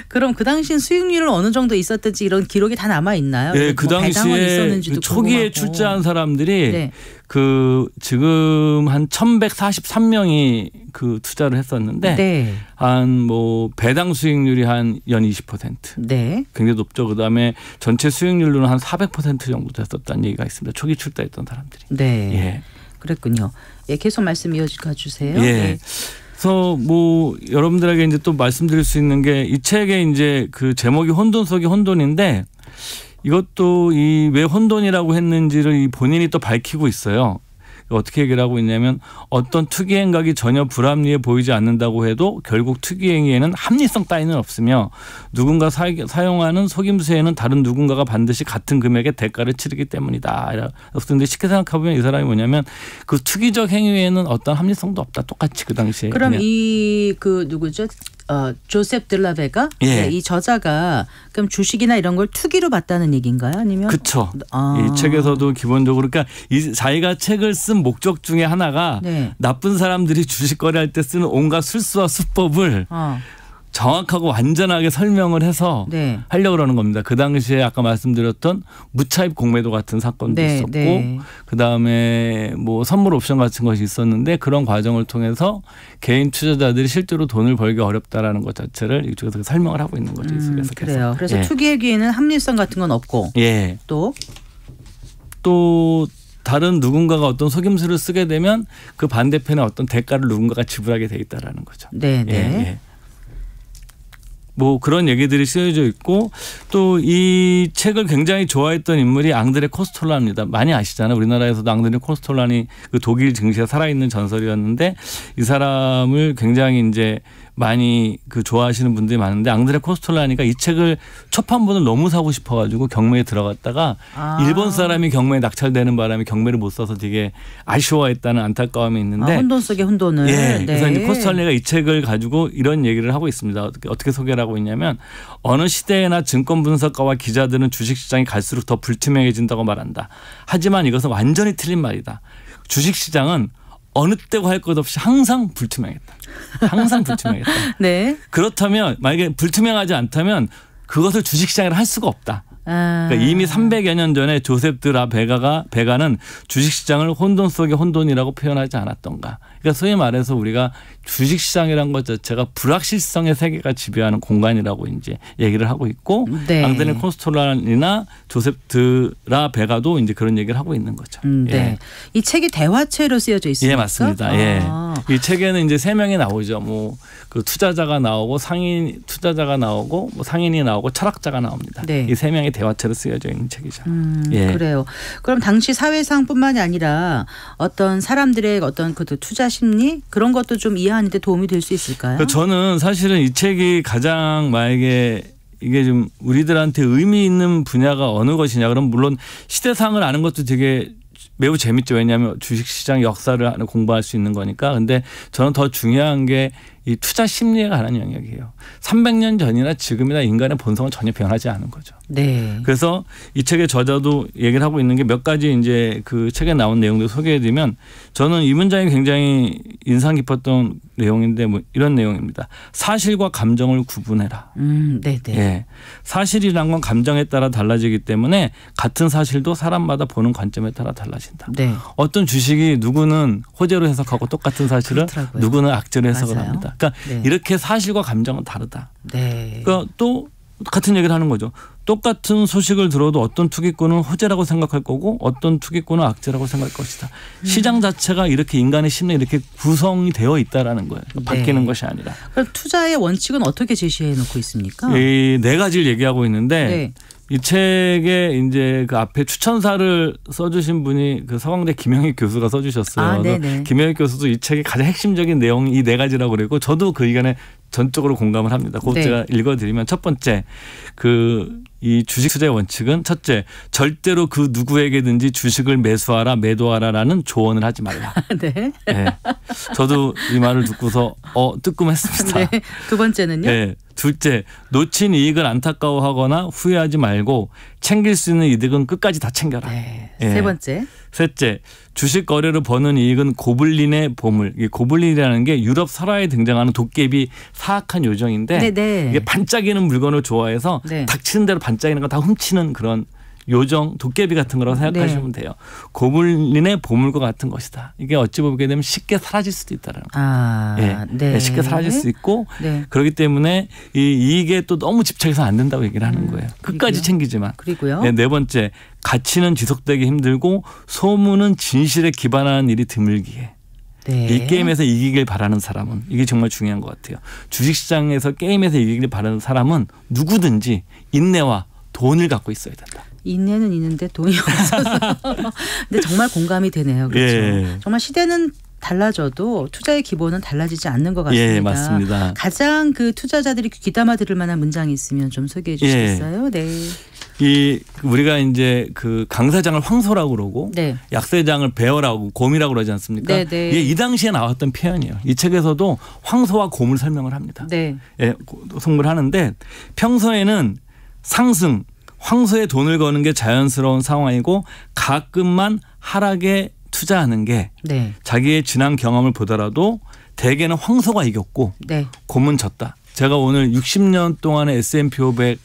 [SPEAKER 3] 그럼 그 당시엔 수익률은 어느 정도 있었든지 이런 기록이 다 남아 있나요?
[SPEAKER 7] 네, 그 당시에 그 초기에 출자한 사람들이
[SPEAKER 3] 네.
[SPEAKER 7] 그 지금 한 1,143명이 그 투자를 했었는데
[SPEAKER 3] 네.
[SPEAKER 7] 한 뭐 배당 수익률이 한 연 20%.
[SPEAKER 3] 네.
[SPEAKER 7] 굉장히 높죠. 그다음에 전체 수익률로는 한 400% 정도 됐었다는 얘기가 있습니다. 초기 출자했던 사람들이.
[SPEAKER 3] 네.
[SPEAKER 7] 예.
[SPEAKER 3] 그랬군요. 예, 계속 말씀 이어가 주세요.
[SPEAKER 7] 예.
[SPEAKER 3] 네.
[SPEAKER 7] 그래서 뭐 여러분들에게 이제 또 말씀드릴 수 있는 게 이 책의 이제 그 제목이 혼돈 속의 혼돈인데 이것도 이 왜 혼돈이라고 했는지를 이 본인이 또 밝히고 있어요. 어떻게 얘기를 하고 있냐면 어떤 투기 행각이 전혀 불합리해 보이지 않는다고 해도 결국 투기 행위에는 합리성 따위는 없으며 누군가 사용하는 속임수에는 다른 누군가가 반드시 같은 금액의 대가를 치르기 때문이다. 그런데 쉽게 생각해보면 이 사람이 뭐냐면 그 투기적 행위에는 어떤 합리성도 없다. 똑같이 그 당시에.
[SPEAKER 3] 그럼
[SPEAKER 7] 그냥.
[SPEAKER 3] 이 그 누구죠? 조셉 들라베가
[SPEAKER 7] 예.
[SPEAKER 3] 네, 이 저자가 그럼 주식이나 이런 걸 투기로 봤다는 얘기인가요? 아니면
[SPEAKER 7] 그렇죠. 이 책에서도 기본적으로 그러니까 이 자기가 책을 쓴 목적 중에 하나가
[SPEAKER 3] 네.
[SPEAKER 7] 나쁜 사람들이 주식 거래할 때 쓰는 온갖 술수와 수법을 정확하고 완전하게 설명을 해서
[SPEAKER 3] 네.
[SPEAKER 7] 하려고 그러는 겁니다. 그 당시에 아까 말씀드렸던 무차입 공매도 같은 사건도
[SPEAKER 3] 네,
[SPEAKER 7] 있었고
[SPEAKER 3] 네.
[SPEAKER 7] 그다음에 뭐 선물 옵션 같은 것이 있었는데 그런 과정을 통해서 개인 투자자들이 실제로 돈을 벌기 어렵다라는 것 자체를 이쪽에서 설명을 하고 있는 거죠.
[SPEAKER 3] 그래요. 그래서 투기의 기회는 합리성 같은 건 없고
[SPEAKER 7] 예.
[SPEAKER 3] 또
[SPEAKER 7] 다른 누군가가 어떤 속임수를 쓰게 되면 그 반대편에 어떤 대가를 누군가가 지불하게 돼 있다라는 거죠.
[SPEAKER 3] 네, 네.
[SPEAKER 7] 예. 뭐 그런 얘기들이 쓰여져 있고 또 이 책을 굉장히 좋아했던 인물이 앙드레 코스톨라입니다. 많이 아시잖아요. 우리나라에서도 앙드레 코스톨라니 그 독일 증시에 살아있는 전설이었는데 이 사람을 굉장히 이제 많이 그 좋아하시는 분들이 많은데 앙드레 코스톨라니가 이 책을 초판본을 너무 사고 싶어가지고 경매에 들어갔다가 일본 사람이 경매에 낙찰되는 바람에 경매를 못 사서 되게 아쉬워했다는 안타까움이 있는데
[SPEAKER 3] 혼돈 속의 혼돈을.
[SPEAKER 7] 예. 그래서 이제 코스톨라니가 이 책을 가지고 이런 얘기를 하고 있습니다. 어떻게 소개를 하고 있냐면 어느 시대에나 증권 분석가와 기자들은 주식시장이 갈수록 더 불투명해진다고 말한다. 하지만 이것은 완전히 틀린 말이다. 주식시장은 어느 때고 할 것 없이 항상 불투명했다. 항상 불투명했다.
[SPEAKER 3] 네.
[SPEAKER 7] 그렇다면 만약에 불투명하지 않다면 그것을 주식시장이라 할 수가 없다. 그러니까 이미 300여 년 전에 조셉 드라 베가는 주식시장을 혼돈 속의 혼돈이라고 표현하지 않았던가. 그러니까 소위 말해서 우리가 주식시장이라는 것 자체가 불확실성의 세계가 지배하는 공간이라고 이제 얘기를 하고 있고
[SPEAKER 3] 네.
[SPEAKER 7] 앙드레 코스톨라니나 조셉 드라 베가도 이제 그런 얘기를 하고 있는 거죠.
[SPEAKER 3] 네.
[SPEAKER 7] 예.
[SPEAKER 3] 이 책이 대화체로 쓰여져 있습니까?
[SPEAKER 7] 예, 맞습니다. 예. 이 책에는 이제 3명이 나오죠. 뭐 그 투자자가 나오고 투자자가 나오고 뭐 상인이 나오고 철학자가 나옵니다.
[SPEAKER 3] 네.
[SPEAKER 7] 이 3명의 대화체로 쓰여져 있는 책이죠.
[SPEAKER 3] 예. 그래요. 그럼 당시 사회상뿐만이 아니라 어떤 사람들의 어떤 그 투자 심리 그런 것도 좀 이해하는 데 도움이 될 수 있을까요?
[SPEAKER 7] 저는 사실은 이 책이 가장 만약에 이게 좀 우리들한테 의미 있는 분야가 어느 것이냐. 그럼 물론 시대상을 아는 것도 되게 매우 재밌죠. 왜냐하면 주식시장 역사를 공부할 수 있는 거니까. 근데 저는 더 중요한 게 이 투자 심리에 관한 영역이에요. 300년 전이나 지금이나 인간의 본성은 전혀 변하지 않은 거죠.
[SPEAKER 3] 네.
[SPEAKER 7] 그래서 이 책의 저자도 얘기를 하고 있는 게 몇 가지 이제 그 책에 나온 내용들 소개해드리면 저는 이 문장이 굉장히 인상 깊었던 내용인데 뭐 이런 내용입니다. 사실과 감정을 구분해라.
[SPEAKER 3] 네, 네.
[SPEAKER 7] 예. 사실이란 건 감정에 따라 달라지기 때문에 같은 사실도 사람마다 보는 관점에 따라 달라진다.
[SPEAKER 3] 네.
[SPEAKER 7] 어떤 주식이 누구는 호재로 해석하고 똑같은 사실을
[SPEAKER 3] 그렇더라고요.
[SPEAKER 7] 누구는 악재로 해석을
[SPEAKER 3] 맞아요.
[SPEAKER 7] 합니다. 그러니까
[SPEAKER 3] 네.
[SPEAKER 7] 이렇게 사실과 감정은 다르다.
[SPEAKER 3] 네.
[SPEAKER 7] 그러니까 또 같은 얘기를 하는 거죠. 똑같은 소식을 들어도 어떤 투기꾼은 호재라고 생각할 거고 어떤 투기꾼은 악재라고 생각할 것이다. 시장 자체가 이렇게 인간의 심리에 이렇게 구성이 되어 있다라는 거예요. 바뀌는 것이 아니라.
[SPEAKER 3] 그럼 투자의 원칙은 어떻게 제시해 놓고 있습니까?
[SPEAKER 7] 이 4가지를 얘기하고 있는데
[SPEAKER 3] 네.
[SPEAKER 7] 이 책에 이제 그 앞에 추천사를 써주신 분이 그 서강대 김영익 교수가 써주셨어요. 김영익 교수도 이 책의 가장 핵심적인 내용이 이 4가지라고 그랬고 저도 그 의견에 전적으로 공감을 합니다. 그것 제가 읽어드리면 첫 번째 이 주식 투자의 원칙은 첫째 절대로 그 누구에게든지 주식을 매수하라 매도하라라는 조언을 하지 말라.
[SPEAKER 3] 네.
[SPEAKER 7] 네. 저도 이 말을 듣고서 뜨끔했습니다.
[SPEAKER 3] 네. 두 번째는요?
[SPEAKER 7] 네. 둘째 놓친 이익을 안타까워하거나 후회하지 말고 챙길 수 있는 이득은 끝까지 다 챙겨라.
[SPEAKER 3] 네.
[SPEAKER 7] 네.
[SPEAKER 3] 세 번째.
[SPEAKER 7] 셋째 주식 거래로 버는 이익은 고블린의 보물. 이 고블린이라는 게 유럽 설화에 등장하는 도깨비 사악한 요정인데
[SPEAKER 3] 네네.
[SPEAKER 7] 이게 반짝이는 물건을 좋아해서 닥치는 대로 반짝이는 거 다 훔치는 그런 요정 도깨비 같은 거라고 생각하시면 돼요. 고블린의 보물과 같은 것이다. 이게 어찌 보게 되면 쉽게 사라질 수도 있다라는 거예요. 네. 쉽게 사라질 수 있고 그렇기 때문에 이 이익에 또 너무 집착해서 안 된다고 얘기를 하는 거예요. 끝까지 챙기지만.
[SPEAKER 3] 그리고요.
[SPEAKER 7] 네 번째 가치는 지속되기 힘들고 소문은 진실에 기반하는 일이 드물기에. 이 게임에서 이기길 바라는 사람은 이게 정말 중요한 것 같아요. 주식시장에서 게임에서 이기길 바라는 사람은 누구든지 인내와 돈을 갖고 있어야 된다.
[SPEAKER 3] 인내는 있는데 돈이 없어서. 근데 정말 공감이 되네요. 그렇죠.
[SPEAKER 7] 예.
[SPEAKER 3] 정말 시대는 달라져도 투자의 기본은 달라지지 않는 것 같습니다.
[SPEAKER 7] 예, 맞습니다.
[SPEAKER 3] 가장 그 투자자들이 귀담아 들을 만한 문장이 있으면 좀 소개해 주시겠어요? 네.
[SPEAKER 7] 우리가 이제 그 강사장을 황소라고 그러고 약세장을 베어라고 곰이라고 그러지 않습니까? 이게 이 당시에 나왔던 표현이에요. 이 책에서도 황소와 곰을 설명을 합니다. 설명을 하는데 평소에는 상승, 황소에 돈을 거는 게 자연스러운 상황이고 가끔만 하락에 투자하는 게 자기의 지난 경험을 보더라도 대개는 황소가 이겼고 곰은 졌다. 제가 오늘 60년 동안의 S&P 500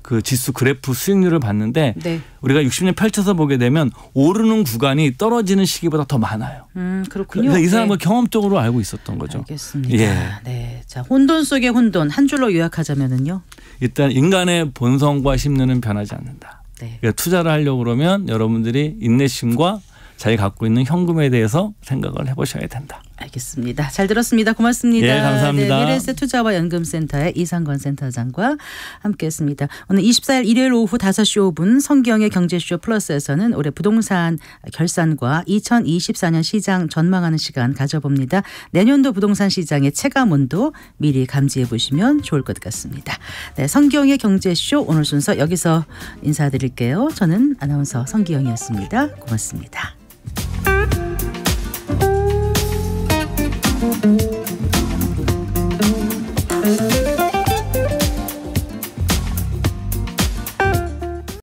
[SPEAKER 7] 그 지수 그래프 수익률을 봤는데
[SPEAKER 3] 네.
[SPEAKER 7] 우리가 60년 펼쳐서 보게 되면 오르는 구간이 떨어지는 시기보다 더 많아요.
[SPEAKER 3] 그렇군요.
[SPEAKER 7] 그래서 이 사람은
[SPEAKER 3] 네.
[SPEAKER 7] 경험적으로 알고 있었던 거죠.
[SPEAKER 3] 알겠습니다.
[SPEAKER 7] 예.
[SPEAKER 3] 네. 자, 혼돈 속의 혼돈 한 줄로 요약하자면은요.
[SPEAKER 7] 일단 인간의 본성과 심리는 변하지 않는다.
[SPEAKER 3] 네.
[SPEAKER 7] 그러니까 투자를 하려고 그러면 여러분들이 인내심과 자기 갖고 있는 현금에 대해서 생각을 해보셔야 된다.
[SPEAKER 3] 알겠습니다. 잘 들었습니다. 고맙습니다.
[SPEAKER 7] 예, 감사합니다.
[SPEAKER 3] 네, 미래에셋 투자와 연금센터의 이상권 센터장과 함께했습니다. 오늘 24일 일요일 오후 5시 5분 성기영의 경제쇼 플러스에서는 올해 부동산 결산과 2024년 시장 전망하는 시간 가져봅니다. 내년도 부동산 시장의 체감온도 미리 감지해 보시면 좋을 것 같습니다. 네, 성기영의 경제쇼 오늘 순서 여기서 인사드릴게요. 저는 아나운서 성기영이었습니다. 고맙습니다.